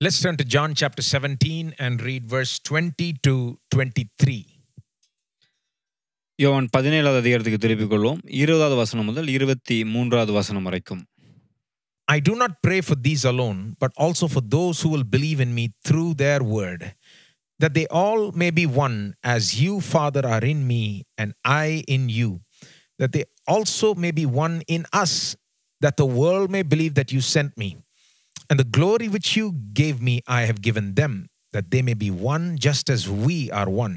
Let's turn to John chapter 17 and read verse 20 to 23. யோவான் 17வது அதிகாரத்துக்கு திருப்பிக் கொள்வோம். 20வது வசனம் முதல் 23வது வசனம் வரைக்கும். I do not pray for these alone, but also for those who will believe in me through their word, that they all may be one, as you, Father, are in me and I in you, that they also may be one in us, that the world may believe that you sent me. And the glory which you gave me, I have given them, that they may be one just as we are one.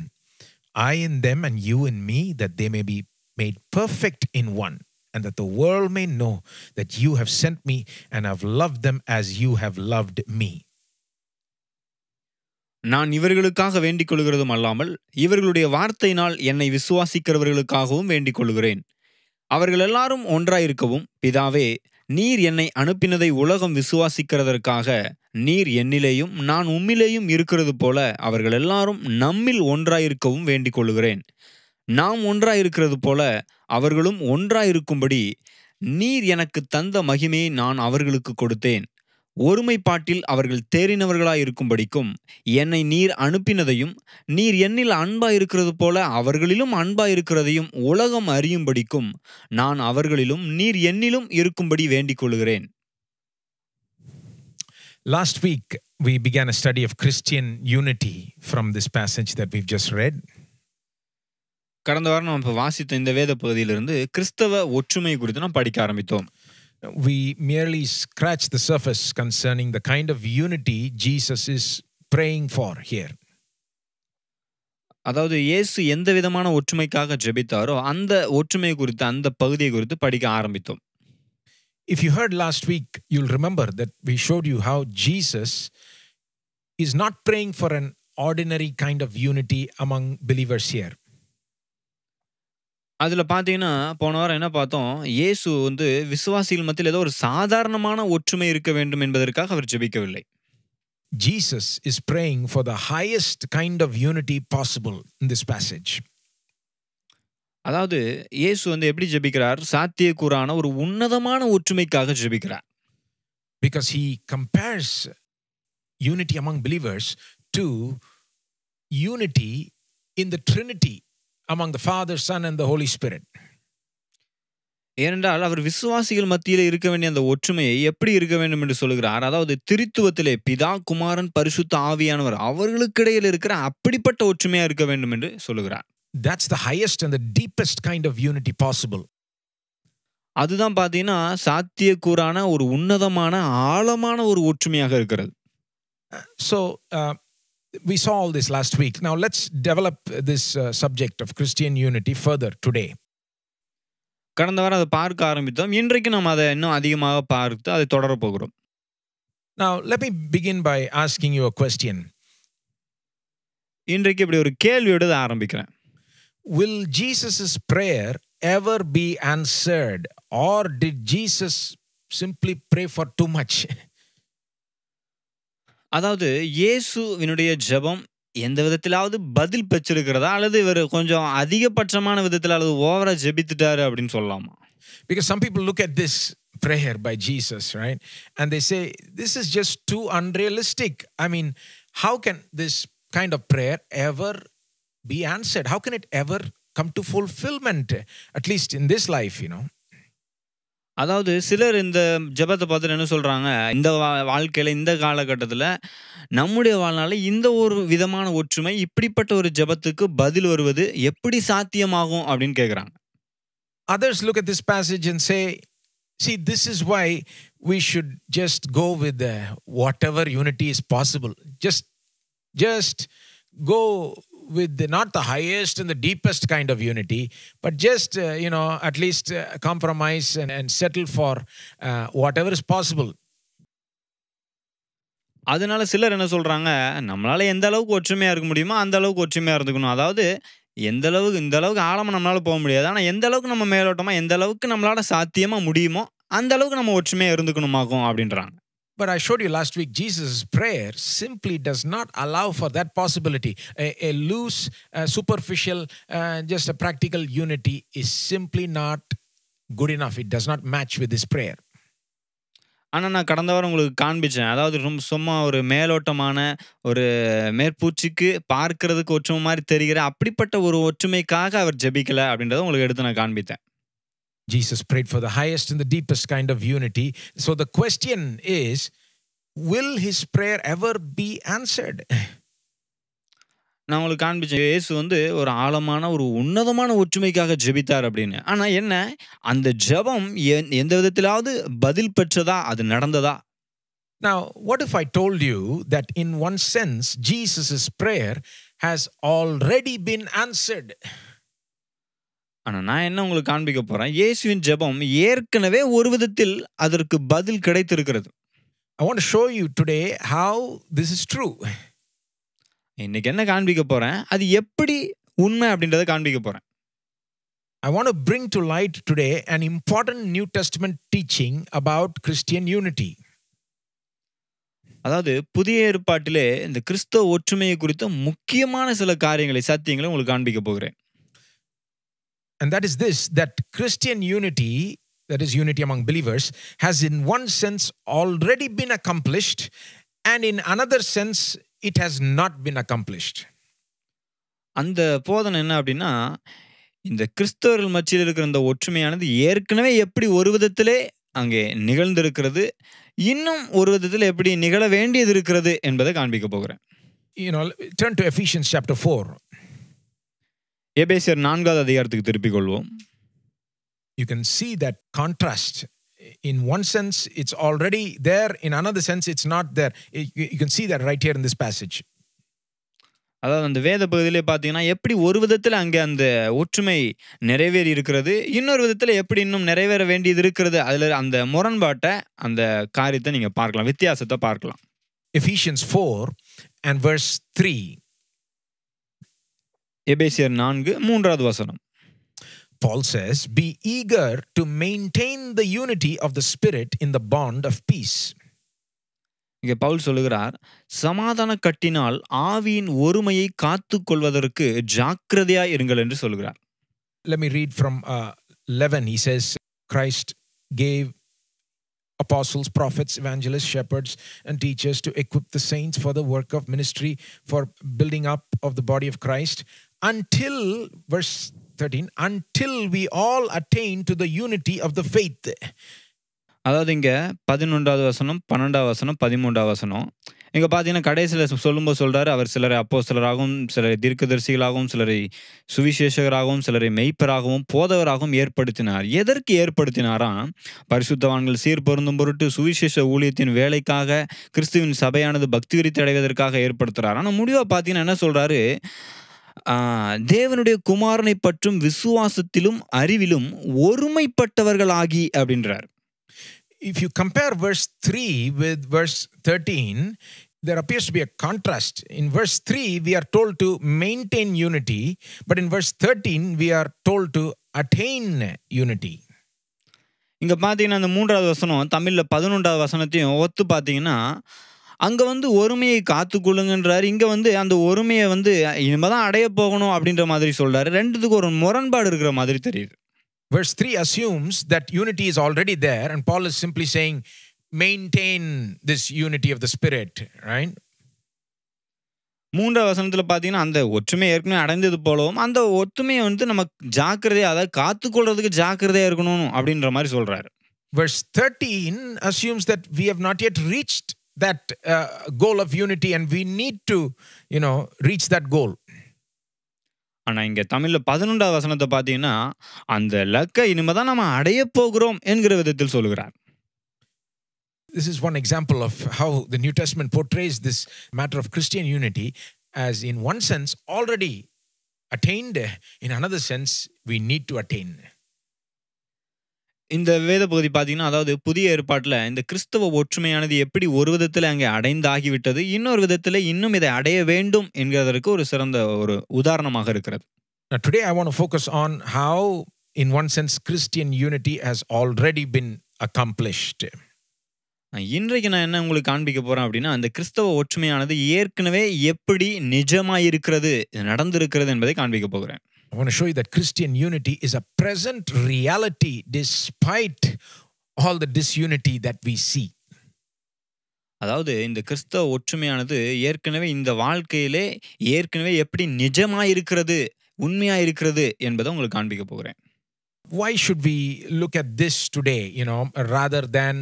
I in them and you in me, that they may be made perfect in one, and that the world may know that you have sent me and have loved them as you have loved me. நான் இவர்களுக்காக வேண்டிக் கொள்கிறதும் அல்லாமல் இவர்களுடைய வார்த்தையினால் என்னை விசுவாசிக்கிறவர்களுக்காகவும் வேண்டிக் கொள்கிறேன். அவர்கள் எல்லாரும் ஒன்றாயிருக்கவும், பிதாவே, நீர் என்னை அனுப்பினதை உலகம் விசுவாசிக்கிறதற்காக நீர் என்னிலேயும் நான் உம்மிலேயும் இருக்கிறது போல அவர்கள் எல்லாரும் நம்மில் ஒன்றாயிருக்கவும் வேண்டிக் கொள்கிறேன். நாம் ஒன்றாயிருக்கிறது போல அவர்களும் ஒன்றாயிருக்கும்படி நீர் எனக்கு தந்த மகிமையை நான் அவர்களுக்கு கொடுத்தேன். ஒருமைப்பாட்டில் அவர்கள் தேறினவர்களாயிருக்கும்படிக்கும் என்னை நீர் அனுப்பினதையும் நீர் என்னில் அன்பாயிருக்கிறது போல அவர்களிலும் அன்பாயிருக்கிறதையும் உலகம் அறியும்படிக்கும் நான் அவர்களிலும் நீர் என்னிலும் இருக்கும்படி வேண்டிக் கொள்கிறேன். Last week, we began a study of Christian unity from this passage that we've just read. கடந்த வாரம் நாம் இப்போ வாசித்த இந்த வேத பகுதியிலிருந்து கிறிஸ்தவ ஒற்றுமை குறித்து நாம் படிக்க ஆரம்பித்தோம். We merely scratched the surface concerning the kind of unity Jesus is praying for here. அதாவது இயேசு எந்த விதமான ஒற்றுமைக்காக ஜெபித்தாரோ அந்த ஒற்றுமை குறித்து அந்த பகுதியை குறித்து படிக்க ஆரம்பித்தோம். If you heard last week, you'll remember that we showed you how Jesus is not praying for an ordinary kind of unity among believers here. அதில் பார்த்தீங்கன்னா போன வாரம் என்ன பார்த்தோம், இயேசு விசுவாசிகள் மத்தியில் ஏதோ ஒரு சாதாரணமான ஒற்றுமை இருக்க வேண்டும் என்பதற்காக அவர் ஜெபிக்கவில்லை. Jesus is praying for the highest kind of unity possible in this passage. அதாவது இயேசு எப்படி ஜெபிக்கிறார், சாத்தியக்கூறான ஒரு உன்னதமான ஒற்றுமைக்காக ஜெபிக்கிறார். Because he compares unity among believers to unity in the Trinity among the Father, Son and the Holy Spirit. ஏனென்றால் அவர் விசுவாசிகள் மத்தியில் இருக்க வேண்டிய அந்த ஒற்றுமையை எப்படி இருக்க வேண்டும் என்று சொல்கிறார். அதாவது திரித்துவத்திலே பிதா, குமாரன், பரிசுத்த ஆவியானவர் அவர்களுக்கிடையில் இருக்கிற அப்படிப்பட்ட ஒற்றுமையா இருக்க வேண்டும் என்று சொல்லுகிறார். That's the highest and the deepest kind of unity possible. அதுதான் பார்த்தீங்கன்னா சாத்தியக்கூறான ஒரு உன்னதமான ஆழமான ஒரு ஒற்றுமையாக இருக்கிறது. So we saw all this last week. Now let's develop this subject of Christian unity further today. கடந்த வாரம் அதை பார்க்க ஆரம்பித்தோம். இன்றைக்கு நாம் அதை இன்னும் அதிகமாக பார்த்து அதை தொடர போகிறோம். Now let me begin by asking you a question. இன்றைக்கு இப்படி ஒரு கேள்வியோடு ஆரம்பிக்கிறேன். Will Jesus' prayer ever be answered, or did Jesus simply pray for too much? அதாவது இயேசுவினுடைய ஜெபம் எந்த விதத்திலாவது பதில் பெற்றிருக்கிறதா, அல்லது இவர் கொஞ்சம் அதிகபட்சமான விதத்தில் அல்லது ஓவரா ஜெபித்துட்டாரு அப்படின்னு சொல்லலாமா? Because some people look at this prayer by Jesus, right? And they say, this is just too unrealistic. I mean, how can this kind of prayer ever be answered? How can it ever come to fulfillment, at least in this life, you know? அதாவது சிலர் இந்த ஜெபத்தை பார்த்துட்டு என்ன சொல்றாங்க, இந்த வாழ்க்கையில இந்த காலகட்டத்தில் நம்முடைய வாழ்நாளில் இந்த ஒரு விதமான ஒற்றுமை, இப்படிப்பட்ட ஒரு ஜெபத்துக்கு பதில் வருவது எப்படி சாத்தியமாகும் அப்படின்னு கேட்குறாங்க. Others look at this passage and say, see, this is why we should just go with whatever unity is possible. Just go with not the highest and the deepest kind of unity, but just, at least compromise and settle for whatever is possible. அதனால சிலர் என்ன சொல்றாங்க, நம்மளால எந்த அளவுக்கு ஒற்றுமையா இருக்க முடியுமோ அந்த அளவுக்கு ஒற்றுமையா இருந்துக்கணும். அதாவது இந்த அளவுக்கு ஆழமா நம்மளால போக முடியாது, ஆனால் எந்த அளவுக்கு நம்ம மேலோட்டமா எந்த அளவுக்கு நம்மளால சாத்தியமா முடியுமோ அந்த அளவுக்கு நம்ம ஒற்றுமையா இருந்துக்கணுமாகும் அப்படின்றாங்க. But I showed you last week, Jesus' prayer simply does not allow for that possibility. A loose, superficial, just a practical unity is simply not good enough. It does not match with this prayer. ஆனா நான் கடந்த வாரம் உங்களுக்கு காண்பிச்சேன். அதாவது சும்மா ஒரு மேலோட்டமான ஒரு மேற்பூச்சுக்கு பார்க்கிறதுக்கு ஒற்றுமை மாரி தெரிகிற அப்படிப்பட்ட ஒரு ஒற்றுமைக்காக அவர் ஜெபிக்கல அப்படின்றத உங்களுக்கு எடுத்து நான் காண்பித்தேன். Jesus prayed for the highest and the deepest kind of unity. So the question is, will his prayer ever be answered? நான் உங்களுக்கு காண்பிச்சேன். இயேசு வந்து ஒரு ஆழமான ஒரு உன்னதமான ஒற்றுமைக்காக ஜெபித்தார் அப்படின்னு. ஆனா என்ன, அந்த ஜெபம் எந்த விதத்திலாவது பதில் பெற்றதா? அது நடந்ததா? Now, what if I told you that in one sense, Jesus' prayer has already been answered? ஆனா நான் என்ன உங்களுக்கு காண்பிக்க போறேன், இயேசுவின் ஜெபம் ஏற்கனவே ஒரு விதத்தில் அதற்கு பதில் கிடைத்திருக்கிறது. I want to show you today how this is true. இன்னைக்கு என்ன காண்பிக்க போறேன், அது எப்படி உண்மை அப்படின்றத காண்பிக்க போறேன். I want to bring to light today an important New Testament teaching about Christian unity. அதாவது புதிய ஏற்பாட்டிலே இந்த கிறிஸ்தவ ஒற்றுமையை குறித்த முக்கியமான சில காரியங்களை, சத்தியங்களை உங்களுக்கு காண்பிக்க போகிறேன். And that is this, that Christian unity, that is unity among believers, has in one sense already been accomplished, and in another sense it has not been accomplished. அந்த போதனை என்ன அப்படின்னா, இந்த கிறிஸ்தவர்கள் மத்தியில் இருக்கிற இந்த ஒற்றுமையானது ஏற்கனவே எப்படி ஒரு விதத்திலே அங்கே நிகழ்ந்திருக்கிறது, இன்னும் ஒரு விதத்தில் எப்படி நிகழ வேண்டியது இருக்கிறது என்பதை காண்பிக்க போகிறேன். You know, turn to Ephesians chapter 4. எபேசியர் 4வது அதிகாரத்துக்கு திருப்பிக் கொள்வோம். You can see that contrast. In one sense, it's already there. In another sense, it's not there. You can see that right here in this passage. அதாவது அந்த வேத பகுதியிலே பார்த்தீங்கன்னா, எப்படி ஒரு விதத்தில் அங்கே அந்த ஒற்றுமை நிறைவேறி இருக்கிறது, இன்னொரு விதத்தில் எப்படி இன்னும் நிறைவேற வேண்டியது இருக்கிறது. அதில் அந்த முரண்பாட்டை, அந்த காரியத்தை நீங்க பார்க்கலாம், வித்தியாசத்தை பார்க்கலாம். Ephesians 4 and verse 3. எபேசியர் 4:3வது வசனம். Paul says, "Be eager to maintain the unity of the Spirit in the bond of peace." இங்கே பவுல் சொல்லுகிறார், சமாதான கட்டினால் ஆவியின் ஒருமையை காத்துக் கொள்வதற்கு ஜாக்கிரதையாய் இருங்கள் என்று சொல்கிறார். Let me read from 11. He says, Christ gave apostles, prophets, evangelists, shepherds, and teachers to equip the saints for the work of ministry, for building up of the body of Christ, until, verse 13, until we all attain to the unity of the faith. அதாவது இங்க 11வது வசனம், 12வது வசனம், 13வது வசனம். இங்க பார்த்தீங்கன்னா கடைசியில் சொல்லும்போது சொல்றாரு, அவர் சிலரை அப்போஸ்தலராகவும், சிலரை தீர்க்கதரிசிகளாகவும், சிலரை சுவிசேஷகராகவும், சிலரை மெய்ப்பராகவும், போதவராகவும் ஏற்படுத்தினார். எதற்கு ஏற்படுத்தினாராம்? பரிசுத்தவான்கள் சீர் பொருந்தும் பொருட்டு, சுவிசேஷ ஊழியத்தின் வேலைக்காக, கிறிஸ்துவின் சபையானது பக்தி விருத்தி அடைவதற்காக ஏற்படுத்துறார். ஆனால் முடிவாக பார்த்தீங்கன்னா என்ன சொல்றாரு, தேவனுடைய குமாரனை பற்றும் விசுவாசத்திலும் அறிவிலும் ஒருமைப்பட்டவர்களாகி அப்படின்றார். If you compare verse 3 with verse 13, there appears to be a contrast. In verse 3, we are told to maintain unity, but in verse 13, we are told to attain unity. இங்க பார்த்தீங்கன்னா அந்த 3வது வசனம் தமிழ்ல 11வது வசனத்தையும் ஒத்து பார்த்தீங்கன்னா, அங்க வந்து ஒருமையை காத்துக்கொள்ளுங்கன்றாரு, இங்க வந்து அந்த ஒருமையை வந்து இனிமேதான் அடைய போகணும் அப்படின்ற மாதிரி சொல்றாரு. ரெண்டுத்துக்கு ஒரு முரண்பாடு இருக்கிற மாதிரி தெரியுது. Verse 3 assumes that unity is already there, and Paul is simply saying, maintain this unity of the Spirit, right? 3வது வசனத்துல பார்த்தீங்கன்னா, அந்த ஒற்றுமை ஏற்கனவே அடைந்தது போலவும், அந்த ஒற்றுமையை வந்து நம்ம ஜாக்கிரதையா, அதாவது காத்துக்கொள்றதுக்கு ஜாக்கிரதையா இருக்கணும் அப்படின்ற மாதிரி சொல்றாரு. Verse 13 assumes that we have not yet reached that goal of unity, and we need to, reach that goal. ஆனா இங்க தமிழ்ல 11வது வசனத்தை பார்த்தீங்கன்னா, அந்த லக்கை இனிமேதான் நம்ம அடைய போகிறோம் என்கிற விதத்தில் சொல்கிறார். This is one example of how the New Testament portrays this matter of Christian unity as, in one sense, already attained. In another sense, we need to attain. இந்த வேத பகுதி பார்த்தீங்கன்னா, அதாவது புதிய ஏற்பாட்டில் இந்த கிறிஸ்தவ ஒற்றுமையானது எப்படி ஒரு விதத்தில் அங்கே அடைந்தாகிவிட்டது, இன்னொரு விதத்தில் இன்னும் இதை அடைய வேண்டும் என்கிறதற்கு ஒரு சிறந்த ஒரு உதாரணமாக இருக்கிறது. Now today I want to focus on how, in one sense, Christian unity has already been accomplished. இன்றைக்கு நான் என்ன உங்களுக்கு காண்பிக்க போறேன் அப்படின்னா, அந்த கிறிஸ்தவ ஒற்றுமையானது ஏற்கனவே எப்படி நிஜமாயிருக்கிறது, நடந்திருக்கிறது என்பதை காண்பிக்க போகிறேன். I want to show you that Christian unity is a present reality despite all the disunity that we see. அதாவது இந்த கிறிஸ்தவ ஒற்றுமையானது ஏற்கனவே இந்த வாழ்க்கையிலே ஏற்கனவே எப்படி நிஜமா இருக்கிறது, உண்மையா இருக்கிறது என்பதை உங்களுக்கு காண்பிக்க போகிறேன். Why should we look at this today, rather than,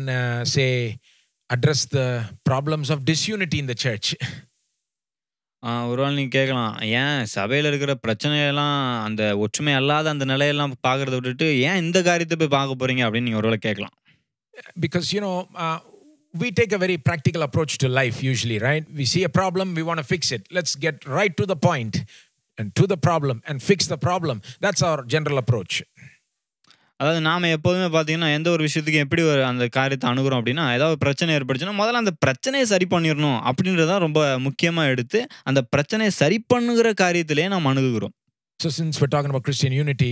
say, address the problems of disunity in the church? ஒரு வேளை நீங்க கேட்கலாம், ஏன் சபையில இருக்கிற பிரச்சனையெல்லாம் அந்த ஒற்றுமை அல்லாத அந்த நிலையெல்லாம் பார்க்கறத விட்டுட்டு, ஏன் இந்த காரியத்த போய் பார்க்க போறீங்க அப்படின்னு நீங்க ஒரு வேளை கேட்கலாம். Because, we take a very practical approach to life usually, right? We see a problem, we want to fix it. Let's get right to the point and to the problem and fix the problem. That's our general approach. அதாவது நாம எப்போதுமே பார்த்தீங்கன்னா, எந்த ஒரு விஷயத்துக்கும் எப்படி அந்த காரியத்தை அணுகுறோம் அப்படின்னா, ஏதாவது பிரச்சனை ஏற்பட்டுச்சுன்னா, முதல்ல அந்த பிரச்சனையை சரி பண்ணிறணும் அப்படின்றத ரொம்ப முக்கியமா எடுத்து, அந்த பிரச்சனையை சரி பண்ணுகிற காரியத்திலேயே நாம் அணுகுகிறோம். So since we're talking about Christian unity,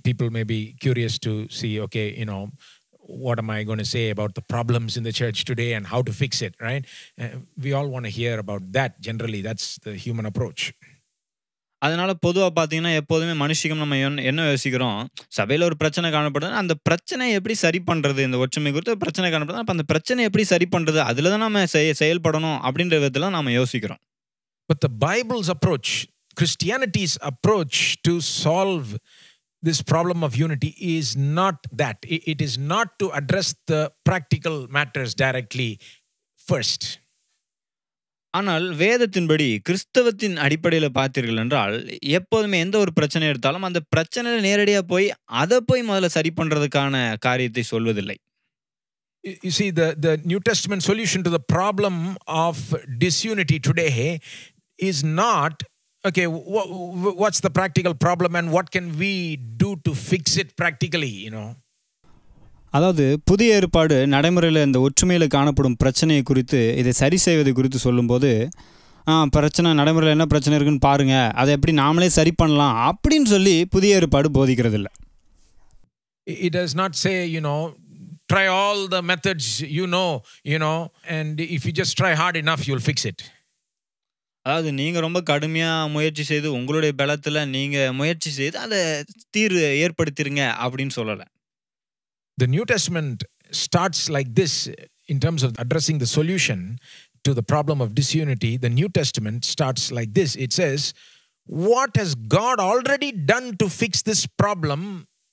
people may be curious to see, okay, what am I going to say about the problems in the church today and how to fix it, right? We all want to hear about that. Generally, that's the human approach. அதனால பொதுவா பார்த்தீங்கன்னா, எப்போதுமே மனுஷிகம் நம்ம என்ன யோசிக்கிறோம், சபையில ஒரு பிரச்சனை காணப்படுதுன்னா, அந்த பிரச்சனையை எப்படி சரி பண்றது? இந்த ஒற்றுமை குறித்து பிரச்சனை காணப்படுதுன்னா, அப்ப அந்த பிரச்சனையை எப்படி சரி பண்றது? அதுல தான் நாம செயல்படணும் அப்படின்ற விதத்துல நாம யோசிக்கிறோம். But the Bible's approach, Christianity's approach to solve this problem of unity is not that. It is not to address the practical matters directly first. ஆனால் வேதத்தின்படி கிறிஸ்தவத்தின் அடிப்படையில் பார்த்தீர்கள் என்றால், எப்போதுமே எந்த ஒரு பிரச்சனை எடுத்தாலும் அந்த பிரச்சனையில நேரடியா போய் அதை போய் முதல்ல சரி பண்றதுக்கான காரியத்தை சொல்வதில்லை. You see, the New Testament solution to the problem of disunity today is not, okay, what's the practical problem and what can we do to fix it practically, அதாவது புதிய ஏற்பாடு நடைமுறையில் இந்த ஒற்றுமையில் காணப்படும் பிரச்சனையை குறித்து, இதை சரி செய்வது குறித்து சொல்லும்போது, பிரச்சனை நடைமுறையில் என்ன பிரச்சனை இருக்குன்னு பாருங்க, அதை எப்படி நாமளே சரி பண்ணலாம் அப்படின்னு சொல்லி புதிய ஏற்பாடு போதிக்கிறது இல்லை. It does not say, try all the methods, and if you just try hard enough, you'll fix it. அதாவது நீங்க ரொம்ப கடுமையா முயற்சி செய்து உங்களுடைய பலத்துல நீங்க முயற்சி செய்து அதை தீர்வு ஏற்படுத்திருங்க அப்படின்னு சொல்லல. The New Testament starts like this in terms of addressing the solution to the problem of disunity. The New Testament starts like this. It says, what has God already done to fix this problem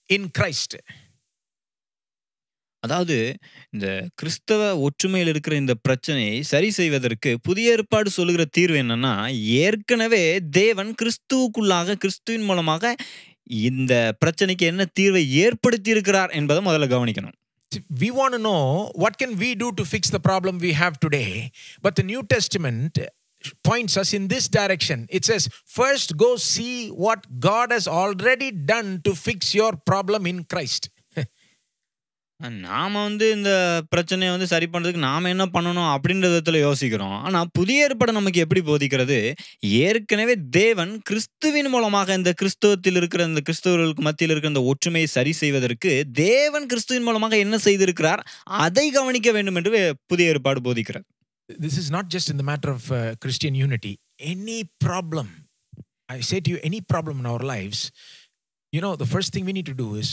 in Christ? அதாவது இந்த கிறிஸ்தவ ஒற்றுமையில் இருக்கிற இந்த பிரச்சனையை சரி செய்வதற்கு புதிய ஏற்பாடு சொல்லுகிற தீர்வு என்னன்னா, ஏற்கனவே தேவன் கிறிஸ்துவுக்குள்ளாக கிறிஸ்துவின் மூலமாக இந்த பிரச்சனைக்கு என்ன தீர்வை ஏற்படுத்தி இருக்கிறார் என்பதை முதல்ல கவனிக்கணும். We want to know what can we do to fix the problem we have today, but the New Testament points us in this direction. It says, first go see what God has already done to fix your problem in Christ. நாம இந்த பிரச்சனையை சரி பண்றதுக்கு நாம என்ன பண்ணணும் அப்படின்ற விதத்துல யோசிக்கிறோம். ஆனா புதிய ஏற்பாடு நமக்கு எப்படி போதிக்கிறது, ஏற்கனவே தேவன் கிறிஸ்துவின் மூலமாக இந்த கிறிஸ்தவத்தில் இருக்கிற இந்த கிறிஸ்தவர்களுக்கு மத்தியில் இருக்கிற இந்த ஒற்றுமையை சரி செய்வதற்கு தேவன் கிறிஸ்துவின் மூலமாக என்ன செய்திருக்கிறார் அதை கவனிக்க வேண்டும் என்று புதிய ஏற்பாடு போதிக்கிறது. This is not just in the matter of Christian unity. Any problem, I say to you, any problem in our lives, the first thing we need to do is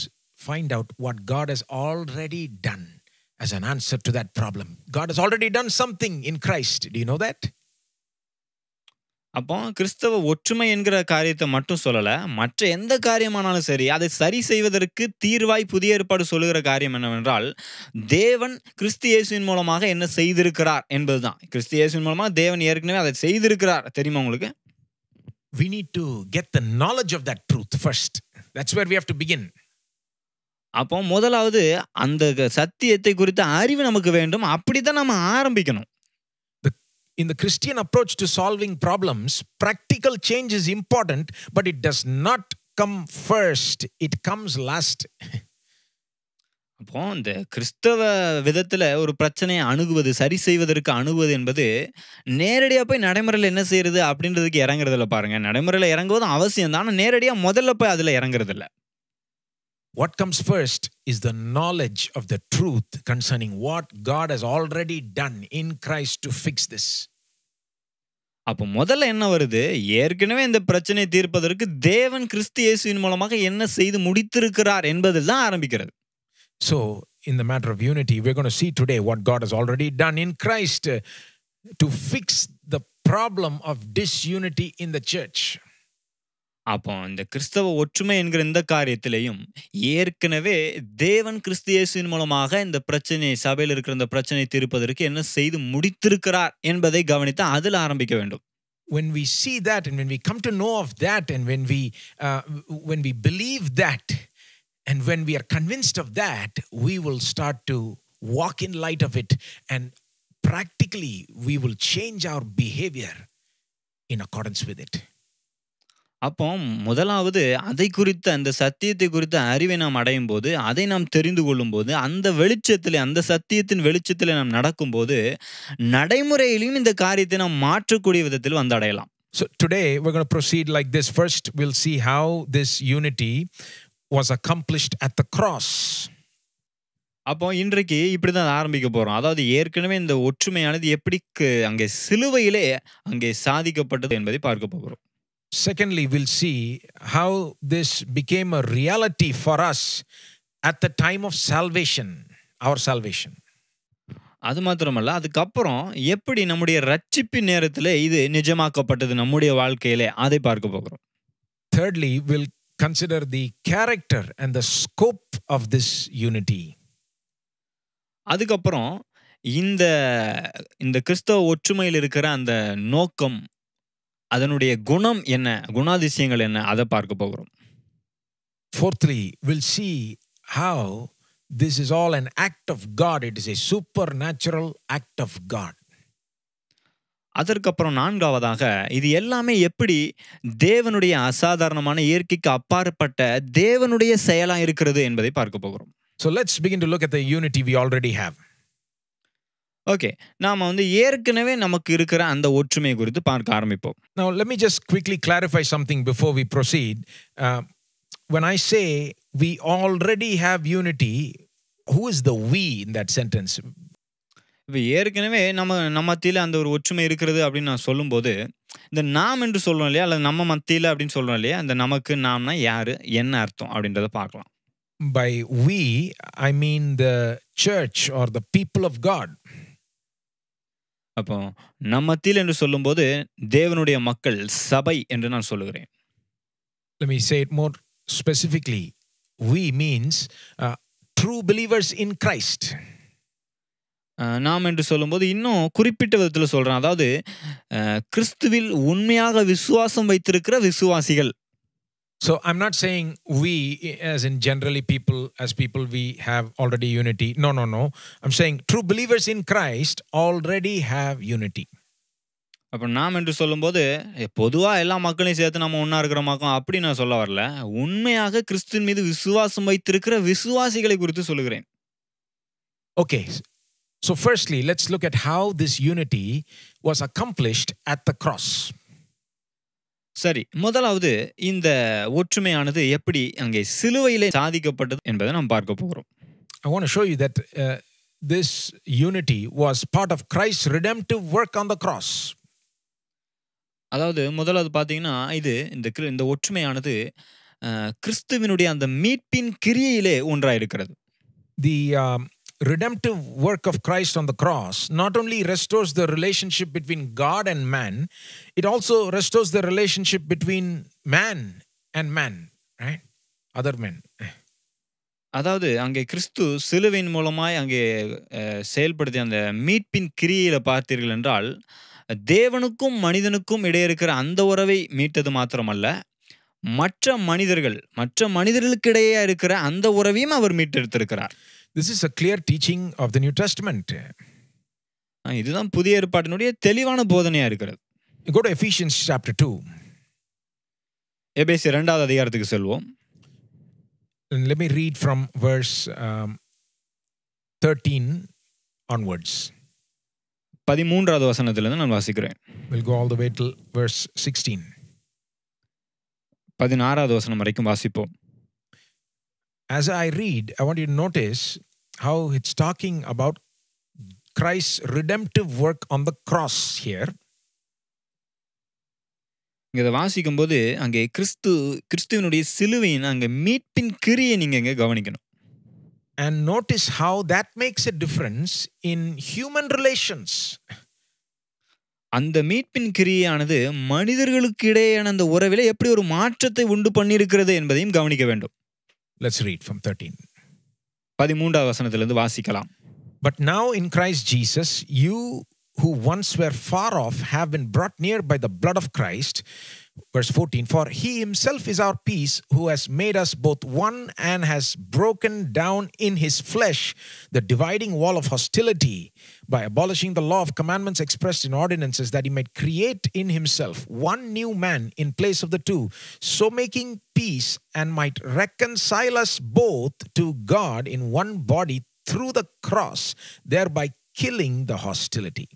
find out what God has already done as an answer to that problem. God has already done something in Christ. Do you know that? அப்போ கிறிஸ்தவ ஒற்றுமை என்கிற காரியத்தை மட்டும் சொல்லல, மற்ற எந்த காரியமானாலும் சரி அதை சரி செய்வதற்கு தீர்வாய் புதிய ஏற்பாடு சொல்லுகிற காரியம் என்னவென்றால், தேவன் கிறிஸ்து இயேசுவின் மூலமாக என்ன செய்திருக்கிறார் என்பதுதான். கிறிஸ்து இயேசுவின் மூலமாக தேவன் ஏற்கனவே அதை செய்திருக்கிறார். தெரியுமா உங்களுக்கு? We need to get the knowledge of that truth first. That's where we have to begin. அப்போ முதலாவது அந்த சத்தியத்தை குறித்த அறிவு நமக்கு வேண்டும். அப்படித்தான் நம்ம ஆரம்பிக்கணும். In the Christian approach to solving problems, practical change is important, but it does not come first. It comes last. அப்போ இந்த கிறிஸ்தவ விதத்துல ஒரு பிரச்சனையை அணுகுவது, சரி செய்வதற்கு அணுகுவது என்பது நேரடியா போய் நடைமுறையில் என்ன செய்யறது அப்படின்றதுக்கு இறங்குறதில்ல. பாருங்க, நடைமுறையில் இறங்குவது அவசியம் தான், நேரடியா முதல்ல போய் அதுல இறங்குறது இல்ல. What comes first is the knowledge of the truth concerning what God has already done in Christ to fix this. அப்ப முதல்ல என்ன வருது, ஏற்கனவே இந்த பிரச்சனையை தீர்ப்பதற்கு தேவன் கிறிஸ்து இயேசுவின் மூலமாக என்ன செய்து முடித்திருக்கிறார் என்பதில் தான் ஆரம்பிக்கிறது. So in the matter of unity, we're going to see today what God has already done in Christ to fix the problem of disunity in the church. அப்போ இந்த கிறிஸ்தவ ஒற்றுமை என்கிற இந்த காரியத்திலையும் ஏற்கனவே தேவன் கிறிஸ்து இயேசுவின் மூலமாக இந்த பிரச்சனை, சபையில் இருக்கிற இந்த பிரச்சனை தீர்ப்பதற்கு என்ன செய்து முடித்திருக்கிறார் என்பதை கவனித்து அதில் ஆரம்பிக்க வேண்டும். When we see that and when we come to know of that and when we believe that and when we are convinced of that, we will start to walk in light of it, and practically we will change our behavior in accordance with it. அப்போ முதலாவது அதை குறித்த அந்த சத்தியத்தை குறித்த அறிவை நாம் அடையும் போது, அதை நாம் தெரிந்து கொள்ளும் போது, அந்த வெளிச்சத்திலே, அந்த சத்தியத்தின் வெளிச்சத்திலே நாம் நடக்கும்போது, நடைமுறையிலும் இந்த காரியத்தை நாம் மாற்றக்கூடிய விதத்தில் வந்து அடையலாம். So today we're going to proceed like this. First we'll see how this unity was accomplished at the cross. அப்போ இன்றைக்கு இப்படிதான் ஆரம்பிக்க போறோம். அதாவது ஏற்கனவே இந்த ஒற்றுமையானது எப்படி அங்கே சிலுவையிலே அங்கே சாதிக்கப்பட்டது என்பதை பார்க்க போகிறோம். Secondly, we'll see how this became a reality for us at the time of salvation, our salvation. அது மாத்திரமல்ல, அதுக்கப்புறம் எப்படி நம்முடைய ரட்சிப்பின் நேரத்தில் இது நிஜமாக்கப்பட்டது நம்முடைய வாழ்க்கையிலே, அதை பார்க்க போகிறோம். Thirdly, we'll consider the character and the scope of this unity. அதுக்கப்புறம் இந்த இந்த கிறிஸ்தவ ஒற்றுமையில் இருக்கிற அந்த நோக்கம், அதனுடைய குணம் என்ன, குணாதிசயங்கள் என்ன, அதை பார்க்க போகிறோம். Fourthly, we'll see how this is all an act of God. It is a supernatural act of God. அதற்கப்புறம் நான்காவதாக இது எல்லாமே எப்படி தேவனுடைய அசாதாரணமான இயற்கைக்கு அப்பாற்பட்ட தேவனுடைய செயலா இருக்கிறது என்பதை பார்க்க போகிறோம். So let's begin to look at the unity we already have. Okay, நாம ஏற்கனவே நமக்கு இருக்கிற அந்த ஒற்றுமை குறித்து பார்க்க ஆரம்பிப்போம். Now let me just quickly clarify something before we proceed. When I say we already have unity, who is the we in that sentence? இப்போ ஏற்கனவே நம்ம மத்தியில் அந்த ஒரு ஒற்றுமை இருக்கிறது அப்படின்னு நான் சொல்லும்போது, இந்த நாம் என்று சொல்றோம் இல்லையா, அல்லது நம்ம மத்தியில் அப்படின்னு சொல்றோம் இல்லையா, அந்த நமக்கு நாம்னா யாரு, என்ன அர்த்தம் அப்படின்றத பார்க்கலாம். By we, I mean the church or the people of God. அப்போ நம்ம மத்தியில் என்று சொல்லும்போது தேவனுடைய மக்கள், சபை என்று நான் சொல்லுகிறேன். Let me say it more specifically. We means true believers in Christ. நாம் என்று சொல்லும்போது இன்னும் குறிப்பிட்ட விதத்தில் சொல்றேன். அதாவது கிறிஸ்துவில் உண்மையாக விசுவாசம் வைத்திருக்கிற விசுவாசிகள். So I'm not saying we as in generally people we have already unity. No. I'm saying true believers in Christ already have unity. அப்போ நாம் என்று சொல்லும்போது பொதுவாக எல்லா மக்களையும் சேர்த்து நம்ம ஒன்றா இருக்கிற மக்கள் அப்படி நான் சொல்ல வரல. உண்மையாக கிறிஸ்துவின் மீது விசுவாசம் வைத்திருக்கிற விசுவாசிகளை குறித்து சொல்லுகிறேன். Okay. So firstly, let's look at how this unity was accomplished at the cross. சரி, முதலாவது இந்த ஒற்றுமையானது எப்படி அங்கே சிலுவையிலே சாதிக்கப்பட்டது என்பதை நாம் பார்க்க போகிறோம். I want to show you that this unity was part of Christ's redemptive work on the cross. அதாவது முதலாவது பார்த்தீங்கன்னா இது இந்த ஒற்றுமையானது கிறிஸ்துவினுடைய அந்த மீட்பின் கிரியையிலே ஒன்றாக இருக்கிறது. The redemptive work of Christ on the cross not only restores the relationship between God and man, it also restores the relationship between man and man, right? Other men. அதாவது அங்கே கிறிஸ்து சிலுவையின் மூலமாய் அங்கே செயல்படுத்திய அந்த மீட்பின் கிரியையில பார்த்தீர்கள் என்றால், தேவனுக்கும் மனிதனுக்கும் இடையே இருக்கிற அந்த உறவை மீட்டது மாத்திரமல்ல, மற்ற மனிதர்களுக்கிடையே இருக்கிற அந்த உறவையும் அவர் மீட்டெடுத்திருக்கிறார். This is a clear teaching of the New Testament. இதுதான் புதிய ஏற்பாட்டினுடைய தெளிவான போதனையா இருக்கிறது. Go to Ephesians chapter 2. எபேசியர் 2வது அதிகாரத்துக்கு செல்வோம். And let me read from verse 13 onwards. 13வது வசனத்திலிருந்து நான் வாசிக்கிறேன். We'll go all the way till verse 16. 16வது வசனம் வரைக்கும் வாசிப்போம். As I read, I want you to notice how it's talking about Christ's redemptive work on the cross here. இதை வாசிக்கும்போது அங்கே கிறிஸ்துவினுடைய சிலுவையின் அங்கே மீட்பின் கிரியை நீங்க இங்க கவனிக்கணும். And notice how that makes a difference in human relations. அந்த மீட்பின் கிரியையானது மனிதர்களுக்கு இடையேயான அந்த உறவிலே எப்படி ஒரு மாற்றத்தை உண்டு பண்ணியிருக்கிறது என்பதையும் கவனிக்க வேண்டும். Let's read from 13. 13வது வசனத்திலிருந்து வாசிக்கலாம். But now in Christ Jesus, you who once were far off have been brought near by the blood of Christ. Verse 14, for he himself is our peace, who has made us both one and has broken down in his flesh the dividing wall of hostility by abolishing the law of commandments expressed in ordinances, that he might create in himself one new man in place of the two, so making peace, and might reconcile us both to God in one body through the cross, thereby killing the hostility.